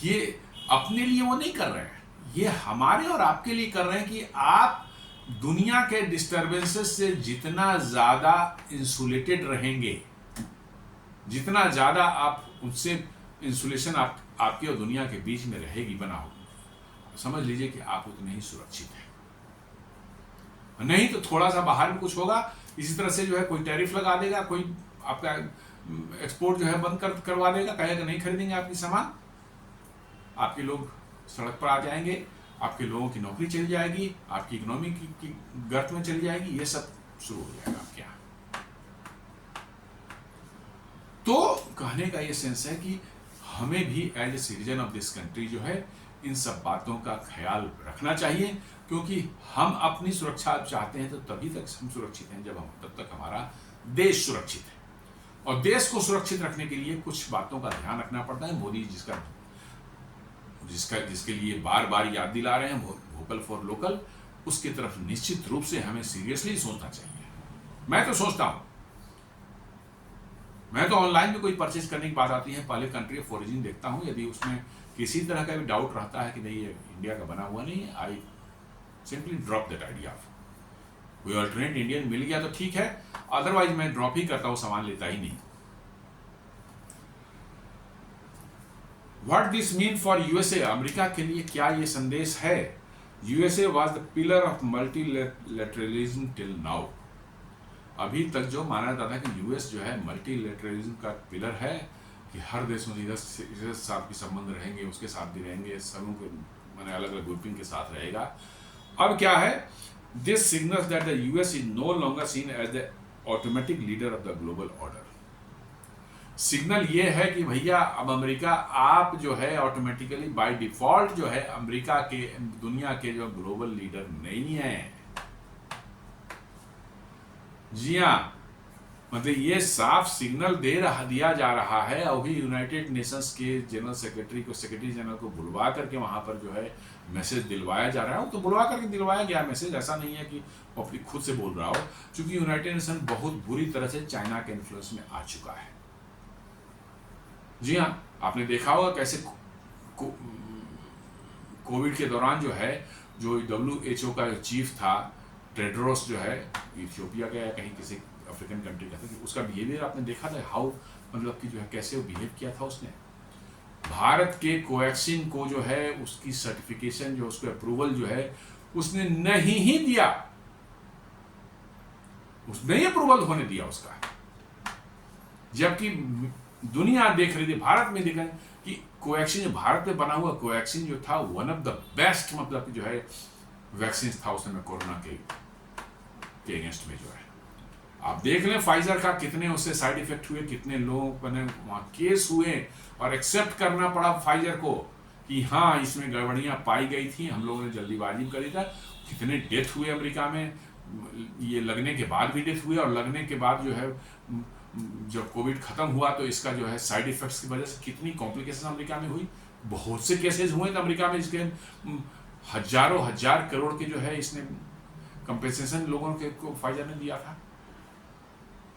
ये अपने लिए वो नहीं कर रहे हैं, ये हमारे और आपके लिए कर रहे हैं कि आप दुनिया के डिस्टर्बेंसेस से जितना ज्यादा इंसुलेटेड रहेंगे, जितना ज्यादा आप उनसे इंसुलेशन आपके और दुनिया के बीच में रहेगी बना हो, समझ लीजिए कि आप उतने ही सुरक्षित हैं। नहीं तो थोड़ा सा बाहर में कुछ होगा, इसी तरह से जो है कोई टैरिफ लगा देगा, कोई आपका एक्सपोर्ट जो है बंद करवा देगा, कहेगा नहीं खरीदेंगे आपकी सामान, आपके लोग सड़क पर आ जाएंगे, आपके लोगों की नौकरी चली जाएगी, आपकी इकोनॉमी की गर्त में चली जाएगी, ये सब शुरू हो जाएगा आपके यहाँ। तो कहने का ये सेंस है कि हमें भी as a citizen of this country जो है इन सब बातों का ख्याल रखना चाहिए, क्योंकि हम अपनी सुरक्षा चाहते हैं तो तभी तक हम सुरक्षित हैं जब तब तक हमारा देश सुरक्षित है। और देश को सुरक्षित रखने के लिए कुछ बातों का ध्यान रखना पड़ता है। मोदी जिसके लिए बार बार याद दिला रहे हैं वोकल फॉर लोकल, उसकी तरफ निश्चित रूप से हमें सीरियसली सोचना चाहिए। मैं तो सोचता हूं, मैं तो ऑनलाइन में कोई परचेज करने की बात आती है, पहले कंट्री ऑफ ओरिजिन देखता हूं, यदि उसमें किसी तरह का भी डाउट रहता है कि नहीं ये इंडिया का बना हुआ नहीं है, I simply drop that idea. कोई अल्टरनेट इंडियन मिल गया तो ठीक है, अदरवाइज मैं ड्रॉप ही करता हूं, सामान लेता ही नहीं। What this mean for USA, America के लिए क्या ये संदेश है? USA was the pillar of multilateralism till now. अभी तक जो माना जाता है कि यूएस जो है मल्टीलेटरलिज्म का पिलर है, कि हर देशों से साथ भी संबंध रहेंगे, उसके साथ भी रहेंगे, सबों के माने अलग अलग ग्रुपिंग के साथ रहेगा। अब क्या है, this signals that the US is no longer seen as the automatic leader of the global order. Signal ये है कि भैया अब अमेरिका आप जो है ऑटोमेटिकली बाय डिफॉल्ट जो है अमेरिका के दुनिया के जो ग्लोबल लीडर नहीं है। जी हाँ, मतलब ये साफ सिग्नल दिया जा रहा है। अभी यूनाइटेड नेशंस के जनरल सेक्रेटरी जनरल को बुलवा करके वहां पर जो है मैसेज दिलवाया जा रहा है। वो तो बुलवा करके दिलवाया गया मैसेज, ऐसा नहीं है कि पब्लिक खुद से बोल रहा हो, क्योंकि यूनाइटेड नेशन बहुत बुरी तरह से चाइना के इन्फ्लुएंस में आ चुका है। जी हाँ, आपने देखा होगा कैसे कोविड के दौरान जो है जो WHO का जो चीफ था टेड्रोस, जो है इथियोपिया का या कहीं किसी अफ्रीकन कंट्री का था, उसका बिहेवियर आपने देखा था, हाउ मतलब कि जो है कैसे वो बिहेव किया था उसने। भारत के कोवैक्सीन को जो है उसकी सर्टिफिकेशन जो उसको अप्रूवल जो है उसने नहीं ही दिया, उसने ही अप्रूवल होने दिया उसका, जबकि दुनिया देख रही थी, भारत में देखा कि कोवैक्सीन जो भारत में बना हुआ कोवैक्सीन जो था वन ऑफ द बेस्ट मतलब जो है वैक्सीन था उस समय कोरोना के अगेंस्ट में जो है। आप देख लें फाइजर का कितने उससे साइड इफेक्ट हुए, कितने लोग ने वहां केस हुए और एक्सेप्ट करना पड़ा फाइजर को कि हाँ इसमें गड़बड़ियां पाई गई थी, हम लोगों ने जल्दीबाजी करी था। कितने डेथ हुए अमेरिका में, ये लगने के बाद भी डेथ हुए, और लगने के बाद जो है जब कोविड खत्म हुआ तो इसका जो है साइड इफेक्ट्स की वजह से कितनी कॉम्प्लिकेशन अमेरिका में हुई। बहुत से केसेस हुए थे अमेरिका में जिसके हजारों हजार करोड़ के जो है इसने कंपेंसेशन लोगों के को फाइजर ने दिया था।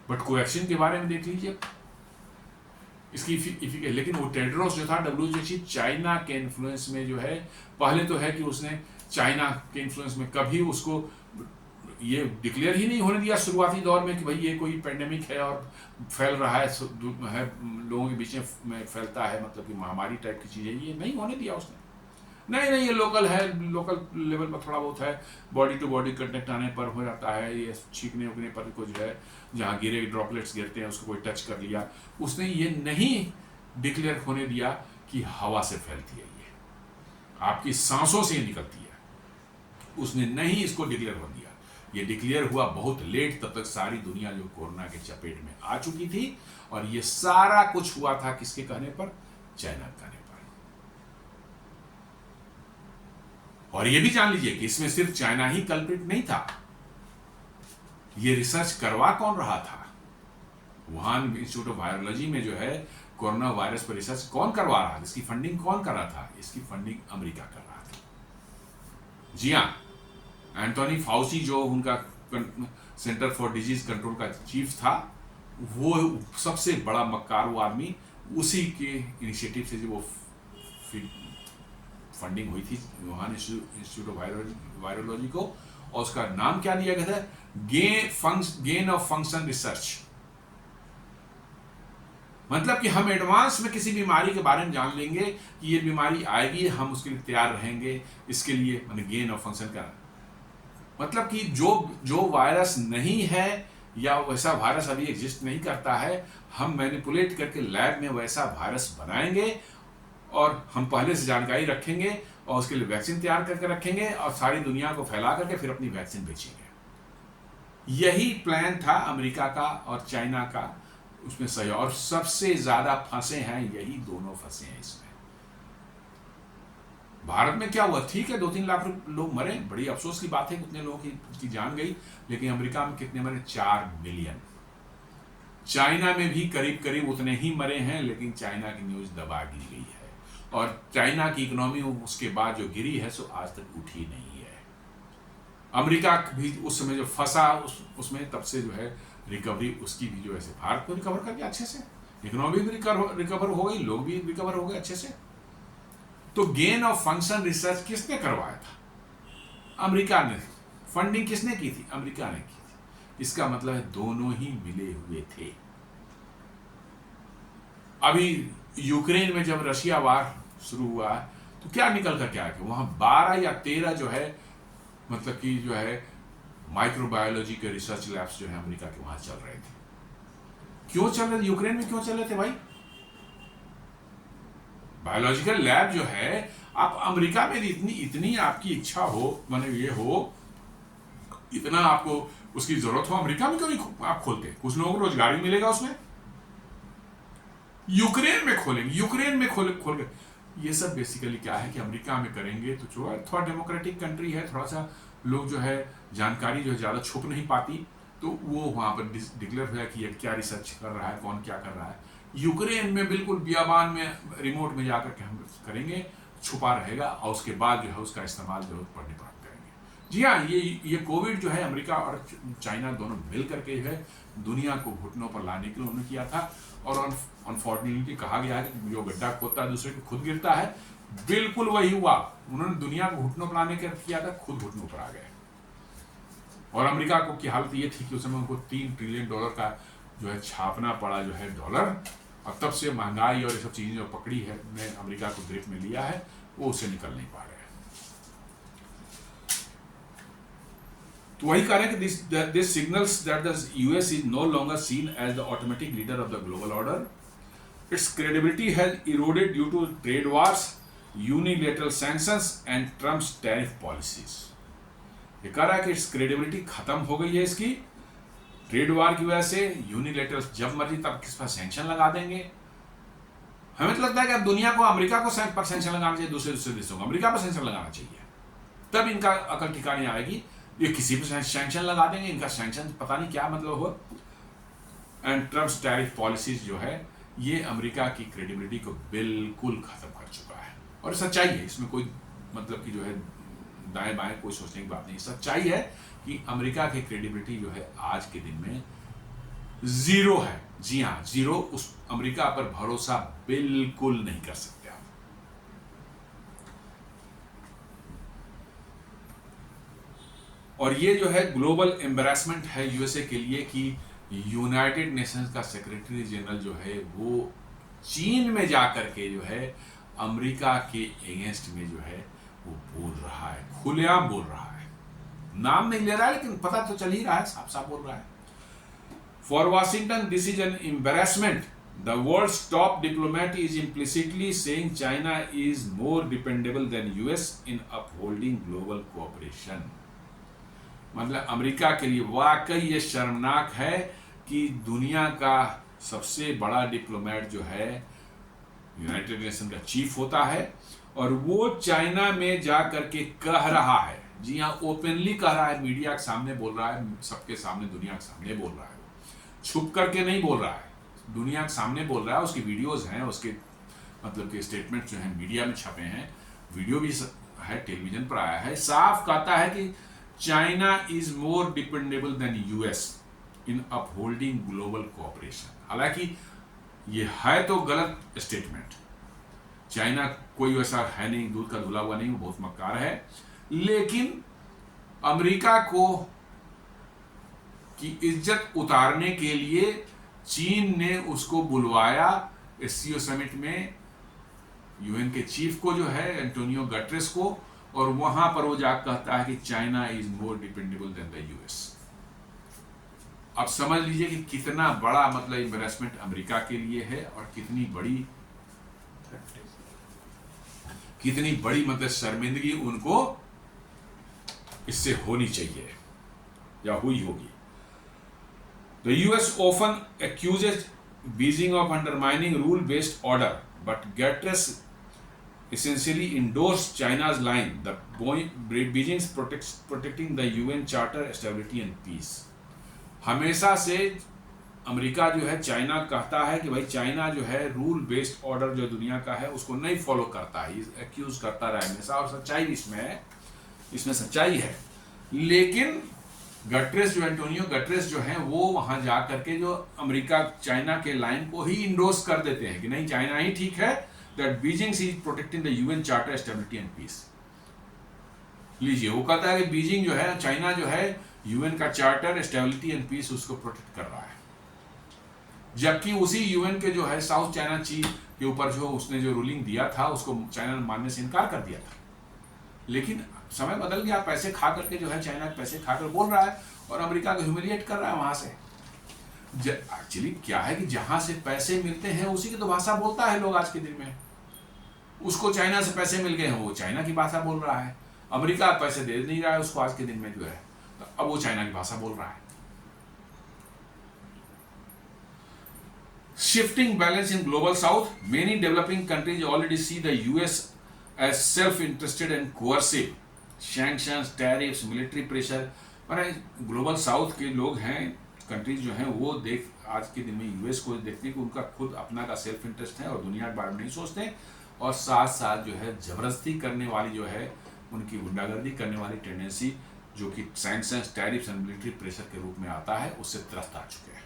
बट कोवैक्सीन के बारे में देख लीजिए इसकी लेकिन वो टेड्रोस जो था WHO चाइना के इन्फ्लुएंस में जो है, पहले तो है कि उसने चाइना के इन्फ्लुएंस में कभी उसको ये डिक्लेयर ही नहीं होने दिया शुरुआती दौर में कि भाई ये कोई पेंडेमिक है और फैल रहा है लोगों के बीच में फैलता है, मतलब कि महामारी टाइप की चीज़ है, ये नहीं होने दिया उसने। नहीं ये लोकल है, लोकल लेवल पर थोड़ा बहुत है, बॉडी टू बॉडी कंटेक्ट आने पर हो जाता है, ये छींकने उगने पर कुछ है, जहाँ गिरे ड्रॉपलेट्स गिरते हैं उसको कोई टच कर लिया। उसने ये नहीं डिक्लेयर होने दिया कि हवा से फैलती है, ये आपकी सांसों से निकलती है, उसने नहीं इसको डिक्लेयर हो दिया। ये डिक्लेयर हुआ बहुत लेट, तब तक सारी दुनिया जो कोरोना के चपेट में आ चुकी थी, और ये सारा कुछ हुआ था किसके कहने पर? चाइना के कहने पर। और ये भी जान लीजिए कि इसमें सिर्फ चाइना ही कल्प्रिट नहीं था, ये रिसर्च करवा कौन रहा था? वुहान इंस्टीट्यूट ऑफ वायरोलॉजी में जो है कोरोना वायरस पर रिसर्च कौन करवा रहा था, इसकी फंडिंग कौन कर रहा था? इसकी फंडिंग अमेरिका कर रहा था। जी हाँ, एंटोनी फाउची जो उनका सेंटर फॉर डिजीज कंट्रोल का चीफ था, वो सबसे बड़ा मक्कार आदमी, उसी के इनिशिएटिव से जो वो फंडिंग हुई थी वुहान इंस्टीट्यूट ऑफ वायरोलॉजी को, और उसका नाम क्या दिया गया था? Gain of function research. मतलब कि हम एडवांस में किसी बीमारी के बारे में जान लेंगे कि ये बीमारी आएगी, हम उसके लिए तैयार रहेंगे, इसके लिए मैंने गेन ऑफ फंक्शन का मतलब कि जो वायरस नहीं है या वैसा वायरस अभी एग्जिस्ट नहीं करता है, हम मैनिपुलेट करके लैब में वैसा वायरस बनाएंगे और हम पहले से जानकारी रखेंगे और उसके लिए वैक्सीन तैयार करके रखेंगे और सारी दुनिया को फैला करके फिर अपनी वैक्सीन बेचेंगे। यही प्लान था अमेरिका का और चाइना का, उसमें सही, और सबसे ज्यादा फंसे हैं यही दोनों फंसे हैं इसमें। भारत में क्या हुआ? ठीक है 2-3 लाख लोग मरे, बड़ी अफसोस की बात है, कितने लोगों की जान गई, लेकिन अमेरिका में कितने मरे? 4 मिलियन। चाइना में भी करीब करीब उतने ही मरे हैं, लेकिन चाइना की न्यूज दबा दी गई है, और चाइना की इकोनॉमी उसके बाद जो गिरी है सो आज तक उठी नहीं है। अमेरिका भी उस समय जो फंसा उसमें तब से जो है रिकवरी उसकी भी जो है भारत को रिकवर कर गया अच्छे से, इकोनॉमी भी रिकवर हो गई, लोग भी रिकवर हो गए अच्छे से। तो गेन ऑफ फंक्शन रिसर्च किसने करवाया था? अमेरिका ने। फंडिंग किसने की थी? अमेरिका ने की थी। इसका मतलब है दोनों ही मिले हुए थे। अभी यूक्रेन में जब रशिया वार शुरू हुआ तो क्या निकल कर क्या है, वहां 12 या 13 जो है मतलब कि जो है माइक्रोबायोलॉजी के रिसर्च लैब्स जो है अमेरिका के वहां चल रहे थे। क्यों चल रहे थे? यूक्रेन में क्यों चल रहे थे भाई? बायोलॉजिकल लैब जो है, आप अमेरिका में इतनी आपकी इच्छा हो, माने ये हो, इतना आपको उसकी जरूरत हो, अमेरिका में क्यों नहीं आप खोलते? कुछ लोगों को रोजगार भी मिलेगा उसमें। यूक्रेन में खोलेंगे, यूक्रेन में खोल के ये सब बेसिकली क्या है कि अमेरिका में करेंगे तो जो है थोड़ा डेमोक्रेटिक कंट्री है, थोड़ा सा लोग जो है जानकारी जो है ज़्यादा छुप नहीं पाती, तो वो वहाँ पर डिक्लेयर हो जाए कि ये क्या रिसर्च कर रहा है, कौन क्या कर रहा है। यूक्रेन में बिल्कुल बियाबान में रिमोट में जाकर के हम करेंगे, छुपा रहेगा, और उसके बाद जो है उसका इस्तेमाल जरूरत पड़ने पर करेंगे। जी हाँ, ये कोविड जो है अमेरिका और चाइना दोनों मिल करके जो है दुनिया को घुटनों पर लाने के लिए उन्होंने किया था, और अनफॉर्चुनेटली कहा गया है कि जो गड्ढा खोदता है दूसरे को खुद गिरता है, बिल्कुल वही हुआ। उन्होंने दुनिया को घुटनों पर लाने के किया था, खुद घुटनों पर आ गए। और अमेरिका को की हालत ये थी कि उस समय उनको $3 ट्रिलियन का जो है छापना पड़ा जो है डॉलर, और तब से महंगाई और ये सब चीज़ें जो पकड़ी है ने अमेरिका को ग्रिप में लिया है, वो उससे निकल नहीं पा रहे हैं। तो वही कह रहे हैं कि this signals that the US is no longer seen as the automatic leader of the global order. Its credibility has eroded due to trade wars, unilateral sanctions and Trump's tariff policies. ये कह रहा है कि इट्स क्रेडिबिलिटी खत्म हो गई है इसकी ट्रेड वार की वजह से। यूनिलेटरल जब मर्जी तब किस पर सैंक्शन लगा देंगे। हमें तो लगता है कि अब दुनिया को अमेरिका को पर सैंक्शन लगाना चाहिए, दूसरे देशों को अमेरिका पर सैंक्शन लगाना चाहिए, तब इनका अकल ठिकाने आएगी। ये किसी पर सैंक्शन लगा देंगे, इनका सैंक्शन पता नहीं क्या मतलब हो। एंड ट्रम्प्स टैरिफ पॉलिसीज जो है ये अमेरिका की क्रेडिबिलिटी को बिल्कुल खत्म कर चुका है। और सच्चाई है, इसमें कोई मतलब कि जो है दाएं बाएं कोई सोचने की बात नहीं। सच्चाई है कि अमेरिका की क्रेडिबिलिटी जो है आज के दिन में जीरो है। जी हाँ, जीरो। उस अमेरिका पर भरोसा बिल्कुल नहीं कर सकते आप। और ये जो है ग्लोबल एम्बैरेसमेंट है यूएसए के लिए कि यूनाइटेड नेशंस का सेक्रेटरी जनरल जो है वो चीन में जाकर के जो है अमेरिका के अगेंस्ट में जो है वो बोल रहा है, खुलेआम बोल रहा है। नाम नहीं ले रहा है लेकिन पता तो चल ही रहा है, साफ साफ बोल रहा है। For Washington this is an embarrassment. The world's top diplomat is implicitly saying China is more dependable than US in upholding global cooperation. मतलब अमेरिका के लिए वाकई ये शर्मनाक है कि दुनिया का सबसे बड़ा डिप्लोमेट जो है यूनाइटेड नेशन का चीफ होता है और वो चाइना में जा करके कह रहा है, जी हाँ ओपनली कह रहा है, मीडिया के सामने बोल रहा है, सबके सामने दुनिया के सामने बोल रहा है, छुप करके नहीं बोल रहा है, दुनिया के सामने बोल रहा है। उसकी वीडियोस हैं, उसके मतलब के स्टेटमेंट जो हैं मीडिया में छपे हैं, वीडियो भी है, टेलीविजन पर आया है। साफ कहता है कि China is more dependable than US in upholding global cooperation. हालांकि ये है तो गलत स्टेटमेंट। चाइना कोई वैसा है नहीं, दूध का धुला हुआ नहीं, वो बहुत मक्कार है। लेकिन अमेरिका को की इज्जत उतारने के लिए चीन ने उसको बुलवाया एससीओ समिट में, यूएन के चीफ को जो है एंटोनियो गटरेस को, और वहां पर वो जाकर कहता है कि China is more dependable than the US. अब समझ लीजिए कि कितना बड़ा मतलब एम्बैरेसमेंट अमेरिका के लिए है और कितनी बड़ी मतलब शर्मिंदगी उनको इससे होनी चाहिए या हुई होगी। The US often accuses Beijing of undermining rule-based order, but Guterres essentially endorsed China's line that Beijing's protecting the UN Charter, stability and peace. हमेशा से अमेरिका जो है चाइना कहता है कि भाई चाइना जो है रूल बेस्ड ऑर्डर जो दुनिया का है उसको नहीं फॉलो करता है, एक्यूज करता रहा हमेशा। और सच्चाई इसमें है, इसमें सच्चाई है। लेकिन गटरेस जो एंटोनियो गटरेस जो है वो वहां जा करके जो अमेरिका चाइना के लाइन को ही इंडोर्स कर देते हैं कि नहीं चाइना ही ठीक है, that Beijing is protecting the UN charter, stability and peace. लीजिए, वो कहता है कि बीजिंग जो है, चाइना जो है यूएन का चार्टर, स्टेबिलिटी एंड पीस उसको प्रोटेक्ट कर रहा है, जबकि उसी यूएन के जो है साउथ चाइना चीफ के ऊपर जो उसने जो रूलिंग दिया था उसको चाइना ने मानने से इनकार कर दिया था। लेकिन समय बदल गया, पैसे खा करके जो है चाइना पैसे खाकर बोल रहा है और अमेरिका को ह्यूमिलिएट कर रहा है वहां से। एक्चुअली क्या है कि जहां से पैसे मिलते हैं उसी की तो भाषा बोलता है लोग आज के दिन में। उसको चाइना से पैसे मिल गए हैं, वो चाइना की भाषा बोल रहा है। अमेरिका पैसे दे नहीं रहा है उसको आज के दिन में जो है, तो अब वो चाइना की भाषा बोल रहा है। Shifting balance in global south, many developing countries already see the US as self-interested and coercive. Sanctions, tariffs, military pressure, पर ग्लोबल साउथ के लोग हैं, कंट्रीज जो हैं वो देख आज के दिन में यूएस को देखते कि उनका खुद अपना का सेल्फ इंटरेस्ट है और दुनिया के बारे में नहीं सोचते, और साथ साथ जो है जबरदस्ती करने वाली जो है उनकी गुंडागर्दी करने वाली टेंडेंसी जो कि sanctions, tariffs and military pressure के रूप में आता है, उससे त्रस्त आ चुके हैं।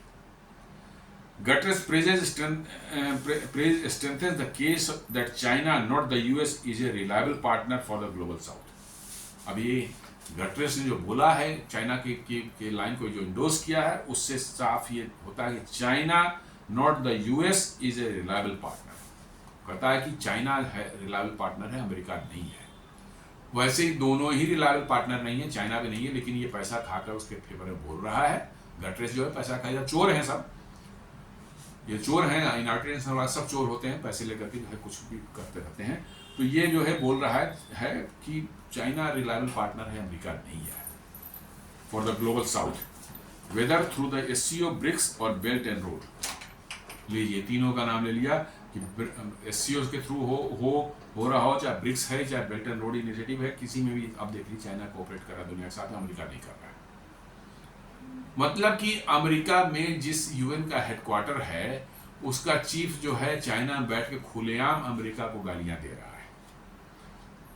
Guterres strengthens the case that China, not the US, is a reliable partner for the global south. अब ये गटरेस ने जो बोला है चाइना के लाइन को जो इंडोर्स किया है, उससे साफ ये होता है कि China not the US is a reliable partner. कहता है कि चाइना है रिलायबल पार्टनर है, अमेरिका नहीं है। वैसे ही दोनों ही रिलायबल पार्टनर नहीं है, चाइना भी नहीं है, लेकिन ये पैसा खाकर उसके फेवर में बोल रहा है। गटरेस जो है पैसा खाया, चोर हैं सब, ये चोर हैं, यूनाइटेड नेशन वाले सब चोर होते हैं, पैसे लेकर के जो है कुछ भी करते रहते हैं। तो ये जो है बोल रहा है कि चाइना रिलायबल पार्टनर है, अमेरिका नहीं है for the global south, whether through the SCO, BRICS और बेल्ट एंड रोड। लीजिए तीनों का नाम ले लिया कि एससीओ के थ्रू हो रहा हो, चाहे ब्रिक्स है, चाहे बेल्ट एंड रोड इनिशिएटिव है, किसी में भी अब देख लीजिए चाइना कोऑपरेट कर रहा है दुनिया के साथ, अमेरिका नहीं कर रहा है। मतलब कि अमेरिका में जिस यूएन का हेडक्वार्टर है उसका चीफ जो है चाइना में बैठ के खुलेआम अमेरिका को गालियां दे रहा है,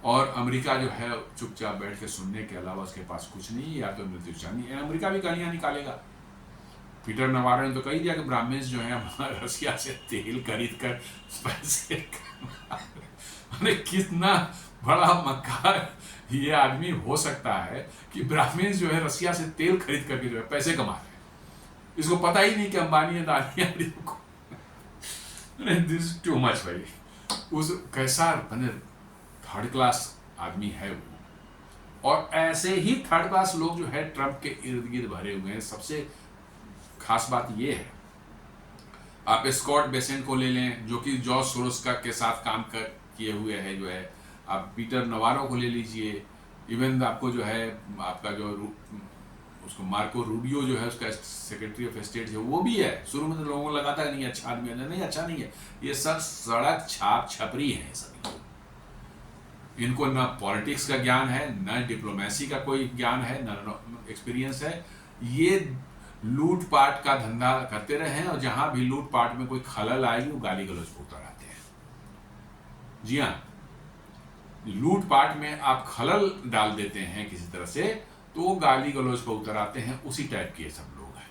और अमेरिका जो है चुपचाप बैठ के सुनने के अलावा उसके पास कुछ नहीं, या तो मृत्यु चाहनी है, अमेरिका भी गालियां निकालेगा। पीटर नवारो ने तो कही दिया कि ब्राह्मण्स जो है रसिया से तेल खरीद कर पैसे अरे कितना बड़ा मक्कार ये आदमी हो सकता है कि ब्राह्मण्स जो है रसिया से तेल खरीद करके जो है पैसे कमा रहे हैं। इसको पता ही नहीं कि अंबानी अदानी को दिस टू मच भाई। उस कैसा बने थर्ड क्लास आदमी है वो, और ऐसे ही थर्ड क्लास लोग जो है ट्रंप के इर्द गिर्द भरे हुए हैं। सबसे खास बात ये है, आप स्कॉट बेसेंट को ले लें जो कि जॉर्ज सोरोस के साथ काम किए हुए है, जो है आप पीटर नवारो को ले लीजिए, इवन आपको जो है आपका जो उसको मार्को रूबियो जो है उसका सेक्रेटरी ऑफ स्टेट है, वो भी है। शुरू में तो लोगों को लगा था नहीं अच्छा आदमी है, नहीं अच्छा नहीं है, ये सब सड़क छाप छपरी है सभी। इनको ना पॉलिटिक्स का ज्ञान है, न डिप्लोमेसी का कोई ज्ञान है, न एक्सपीरियंस है। ये लूटपाट का धंधा करते रहे हैं, और जहां भी लूटपाट में कोई खलल आएगी वो गाली गलौज पर उतर आते हैं। जी हाँ, लूटपाट में आप खलल डाल देते हैं किसी तरह से तो वो गाली गलौज पर उतर आते हैं, उसी टाइप के सब लोग हैं।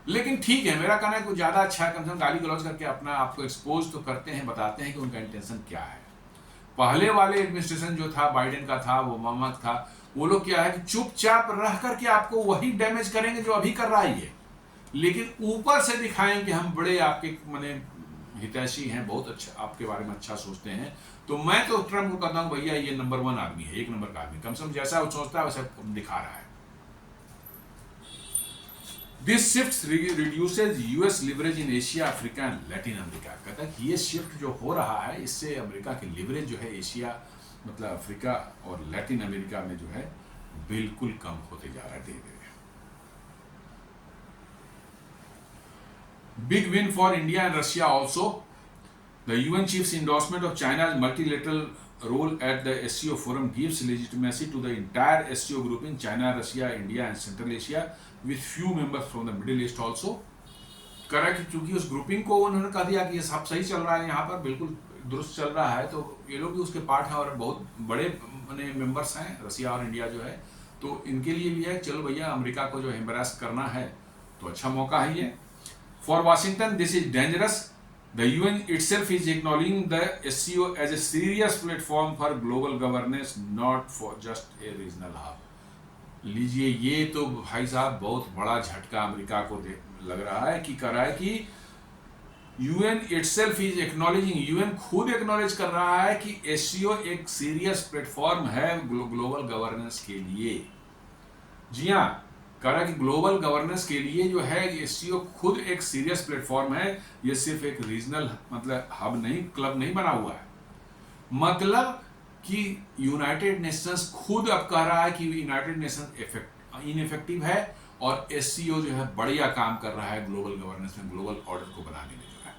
लेकिन ठीक है, मेरा कहना है कुछ ज्यादा अच्छा है, कम से कम गाली गलौज करके अपना आपको एक्सपोज तो करते हैं, बताते हैं कि उनका इंटेंशन क्या है। पहले वाले एडमिनिस्ट्रेशन जो था बाइडेन का था, वो मोहम्मद था, वो लोग क्या है कि चुपचाप रह करके आपको वही डैमेज करेंगे जो अभी कर रहा है ये, लेकिन ऊपर से दिखाएं कि हम बड़े आपके माने हितैषी हैं, बहुत अच्छा आपके बारे में अच्छा सोचते हैं। तो मैं तो ट्रम्प को कहता हूं भैया ये नंबर 1 आदमी है, 1 नंबर का आदमी, कम से कम जैसा वो सोचता है वैसा दिखा रहा है। This shift reduces US leverage in Asia, Africa and Latin America. कहता है कि ये शिफ्ट जो हो रहा है इससे अमेरिका की लिवरेज जो है एशिया मतलब अफ्रीका और लैटिन अमेरिका में जो है बिल्कुल कम होते जा रहा है धीरे धीरे। Big win for India and Russia also. The UN chief's endorsement of China's multilateral role at the SCO forum gives legitimacy to the entire SCO group in China, Russia, India and Central Asia with few members from the Middle East also। कह रहा कि चूंकि उस ग्रुपिंग को उन्होंने कह दिया कि ये सब सही चल रहा है, यहाँ पर बिल्कुल दुरुस्त चल रहा है, तो ये लोग भी उसके पार्ट हैं और बहुत बड़े मेंबर्स हैं रसिया और इंडिया जो है, तो इनके लिए भी है चलो भैया अमेरिका को जो एम्बेरस करना है तो अच्छा मौका है ये। For Washington this is dangerous. The UN itself is acknowledging the SCO as a serious platform for global governance, not for just a regional hub। लीजिए ये तो भाई साहब बहुत बड़ा झटका अमेरिका को लग रहा है कि कर रहा है कि UN itself is acknowledging, UN खुद एक्नॉलेज कर रहा है कि SCO एक सीरियस प्लेटफॉर्म है ग्लोबल गवर्नेंस के लिए। जी हाँ, कह रहा कि ग्लोबल गवर्नेंस के लिए जो है एससीओ खुद एक सीरियस प्लेटफॉर्म है, ये सिर्फ एक रीजनल मतलब हब नहीं, क्लब नहीं बना हुआ है। मतलब कि यूनाइटेड नेशंस खुद अब कह रहा है कि यूनाइटेड नेशंस इनइफेक्टिव है और एससीओ जो है बढ़िया काम कर रहा है ग्लोबल गवर्नेंस में, ग्लोबल ऑर्डर को बनाने में जो है।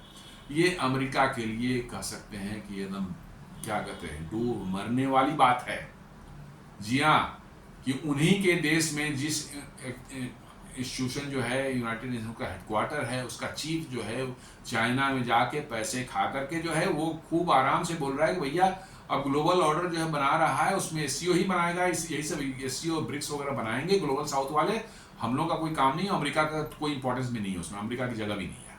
ये अमेरिका के लिए कह सकते हैं कि एकदम क्या कहते हैं डूब मरने वाली बात है। जी हाँ, कि उन्हीं के देश में जिस इंस्टीट्यूशन जो है यूनाइटेड नेशन का हेडक्वार्टर है उसका चीफ जो है चाइना में जाके पैसे खा करके जो है वो खूब आराम से बोल रहा है कि भैया अब ग्लोबल ऑर्डर जो है बना रहा है उसमें एससीओ ही बनाएगा, यही सब एससीओ ब्रिक्स वगैरह बनाएंगे ग्लोबल साउथ वाले, हम लोग का कोई काम नहीं है, अमेरिका का कोई इंपॉर्टेंस भी नहीं है उसमें, अमेरिका की जगह भी नहीं है।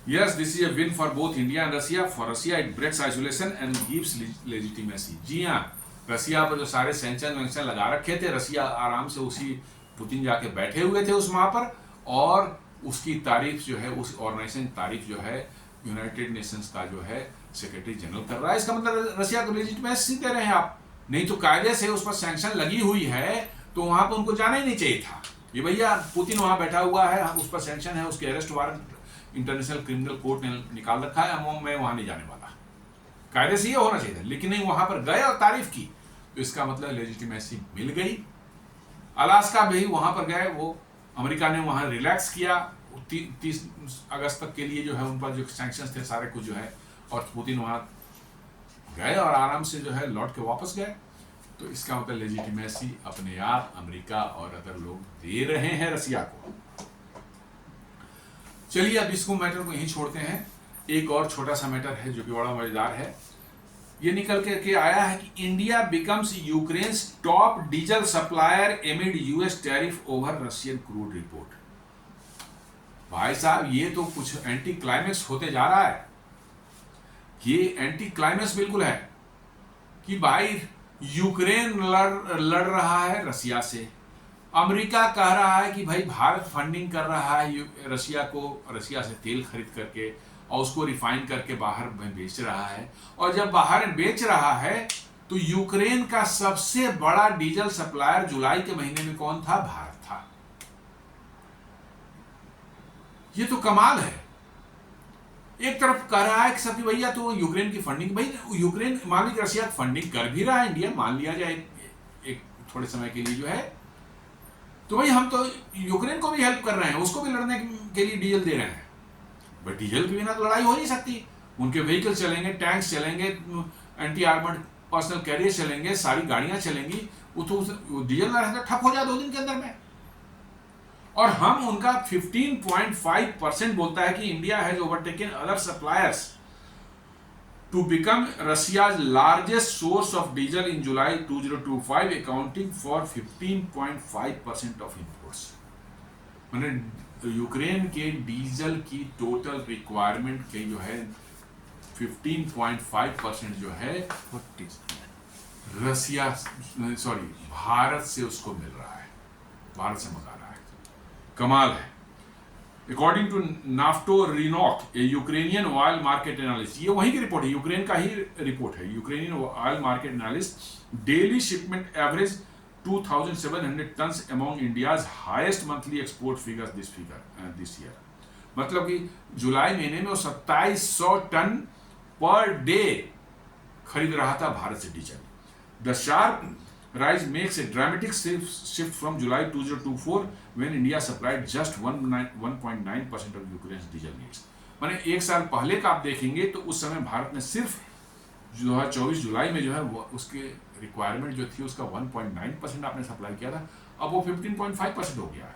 Yes, this is a win for both India and Russia. For Russia, it breaks isolation and gives legitimacy. जी हाँ, रसिया पर जो सारे सैंक्शन वैंक्शन लगा रखे थे, रसिया आराम से उसी पुतिन जाके बैठे हुए थे उस वहाँ पर, और उसकी तारीफ जो है, उस ऑर्गेनाइजेशन तारीफ जो है यूनाइटेड नेशंस का जो है सेक्रेटरी जनरल कर रहा है। इसका मतलब रसिया को लेजिटिमेसी दे रहे हैं आप। नहीं तो कायदे से उस पर सैंक्शन लगी हुई है तो वहाँ पर उनको जाना ही नहीं चाहिए था। ये भैया पुतिन वहाँ बैठा हुआ है, उस पर सैंक्शन है, उसके arrest warrant international criminal court ने निकाल रखा है, मैं वहाँ नहीं जाने वाला। कायदे से ये होना चाहिए था, लेकिन नहीं, वहाँ पर गए और तारीफ की, तो इसका मतलब लेजिटिमेसी मिल गई। अलास्का भी वहाँ पर गए, वो अमेरिका ने वहाँ रिलैक्स किया 30 अगस्त तक के लिए जो है उन पर जो सैंक्शंस थे सारे कुछ जो है, और पुतिन वहाँ गए और आराम से जो है लौट के वापस गए। तो इसका मतलब लेजिटिमेसी अपने आप अमेरिका और अदर लोग दे रहे हैं रसिया को। चलिए अब इसको मैटर को यहीं छोड़ते हैं। एक और छोटा सा मैटर है जो कि बड़ा मजेदार है। ये निकल के आया है कि India becomes Ukraine's top diesel supplier एमिड US tariff over Russian crude report. भाई साहब ये तो कुछ एंटी क्लाइमेक्स होते जा रहा है। ये एंटी क्लाइमेक्स बिल्कुल है कि भाई यूक्रेन लड़ रहा है रसिया से, अमेरिका कह रहा है कि भाई भारत फंडिंग कर रहा है रसिया को, रसिया से तेल खरीद करके और उसको रिफाइन करके बाहर बेच रहा है, और जब बाहर बेच रहा है तो यूक्रेन का सबसे बड़ा डीजल सप्लायर जुलाई के महीने में कौन था? भारत था। ये तो कमाल है। एक तरफ कह रहा है कि सब भैया तो यूक्रेन की फंडिंग, भाई यूक्रेन मान लीजिए रशिया फंडिंग कर भी रहा है इंडिया, मान लिया जाए एक थोड़े समय के लिए जो है, तो भाई हम तो यूक्रेन को भी हेल्प कर रहे हैं, उसको भी लड़ने के लिए डीजल दे रहे हैं। बट डीजल के बिना तो लड़ाई हो नहीं सकती। उनके व्हीकल चलेंगे, टैंक्स चलेंगे, एंटी आर्मर्ड पर्सनल कैरियर चलेंगे, सारी गाड़ियां चलेंगी, वो तो डीजल ना रहता ठप हो जाए 2 दिन के अंदर में। और हम उनका 15.5% बोलता है कि India has overtaken other suppliers to become Russia's largest source of diesel in July 2025, accounting for 15.5% of imports. मैंने यूक्रेन के डीजल की टोटल रिक्वायरमेंट के जो है 15.5% जो है रसिया भारत से उसको मिल रहा है, भारत से मंगा रहा है। कमाल है। According to Nafto Rynok, a Ukrainian oil market analyst, ये वही की रिपोर्ट है, यूक्रेन का ही रिपोर्ट है, Ukrainian oil market analyst, daily shipment average 2700 tons among India's highest monthly export figures this year. मतलब कि जुलाई महीने में वो 2700 टन पर डे खरीद रहा था भारत से diesel. The sharp rise makes a dramatic shift from July 2024 when India supplied just 1.9% of Ukraine's diesel needs। माने एक साल पहले का आप देखेंगे तो उस समय भारत ने सिर्फ 2024 जुलाई में जो है उसके रिक्वायरमेंट जो थी उसका 1.9% आपने सप्लाई किया था, अब वो 15.5% हो गया है।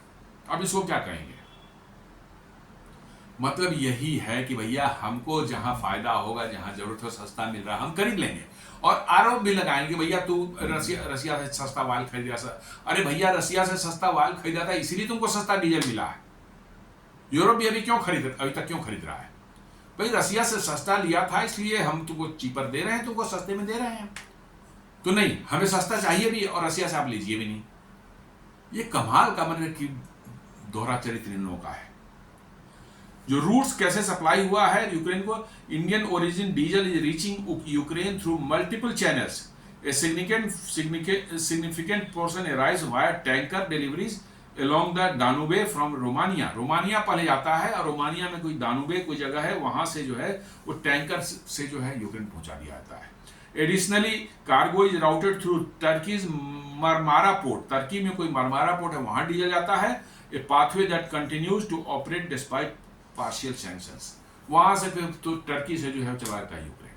अब इसको क्या कहेंगे? मतलब यही है कि भैया हमको जहां फायदा होगा, जहां जरूरत हो, सस्ता मिल रहा, हम खरीद लेंगे, और आरोप भी लगाएंगे भैया तू रसिया से सस्ता ऑयल खरीदा। अरे भैया रसिया से सस्ता ऑयल खरीदा था इसलिए तुमको सस्ता डीजल मिला है। यूरोप भी अभी तक क्यों खरीद रहा है? भाई रसिया से सस्ता लिया था इसलिए हम तुमको चीपर दे रहे हैं, तुमको सस्ते में दे रहे हैं। तो नहीं, हमें सस्ता चाहिए भी और रसिया से आप लीजिए भी नहीं। ये कमाल का मतलब कि दोहरा चरित्र इन लोगों का है। जो रूट्स कैसे सप्लाई हुआ है यूक्रेन को, Indian origin diesel is reaching Ukraine through multiple channels, a significant portion arise via tanker deliveries along the Danube from Romania. Romania पहले जाता है और रोमानिया में कोई दानुबे कोई जगह है, वहां से जो है वो टैंकर से जो है यूक्रेन पहुंचा दिया जाता है। Additionally cargo is routed through Turkey's Marmara port, Turkey में कोई मरमारा पोर्ट है वहां डीजल जाता है, a pathway that continues to operate despite partial sanctions. वहां से फिर तो टर्की से जो है चला जाता है यूक्रेन।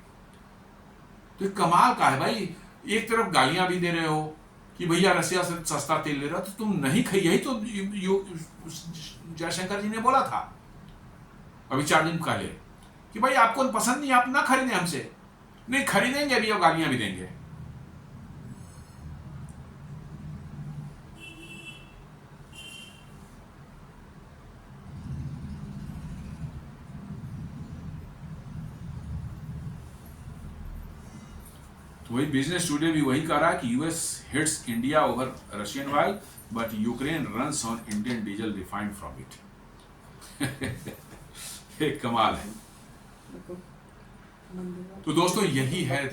तो कमाल का है भाई। एक तरफ गालियां भी दे रहे हो कि भैया रसिया से सस्ता तेल ले रहा, तो तुम नहीं खाई। यही तो जयशंकर जी ने बोला था अभी 4 दिन पहले कि भाई आपको पसंद नहीं, आप ना खरीदें हमसे। नहीं खरीदेंगे अभी और गालियां भी देंगे। वही बिजनेस टुडे भी वही कह रहा है कि US hits India over Russian oil but Ukraine runs on Indian diesel refined from it. एक कमाल है। तो दोस्तों यही है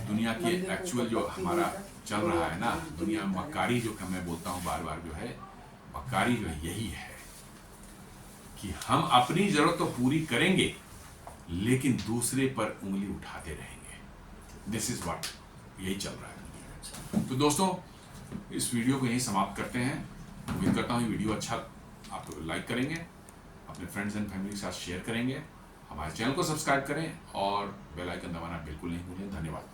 दुनिया की एक्चुअल जो हमारा चल रहा है ना, दुनिया में मक्कारी जो मैं बोलता हूँ बार बार, जो है मक्कारी जो है यही है कि हम अपनी जरूरत तो पूरी करेंगे लेकिन दूसरे पर उंगली उठाते रहेंगे। दिस इज व्हाट यही चल रहा है दुनिया में। तो दोस्तों इस वीडियो को यहीं समाप्त करते हैं। उम्मीद करता हूँ वीडियो अच्छा आप लाइक करेंगे, अपने फ्रेंड्स एंड फैमिली के साथ शेयर करेंगे, हमारे चैनल को सब्सक्राइब करें और बेल आइकन दबाना बिल्कुल नहीं भूलें। धन्यवाद।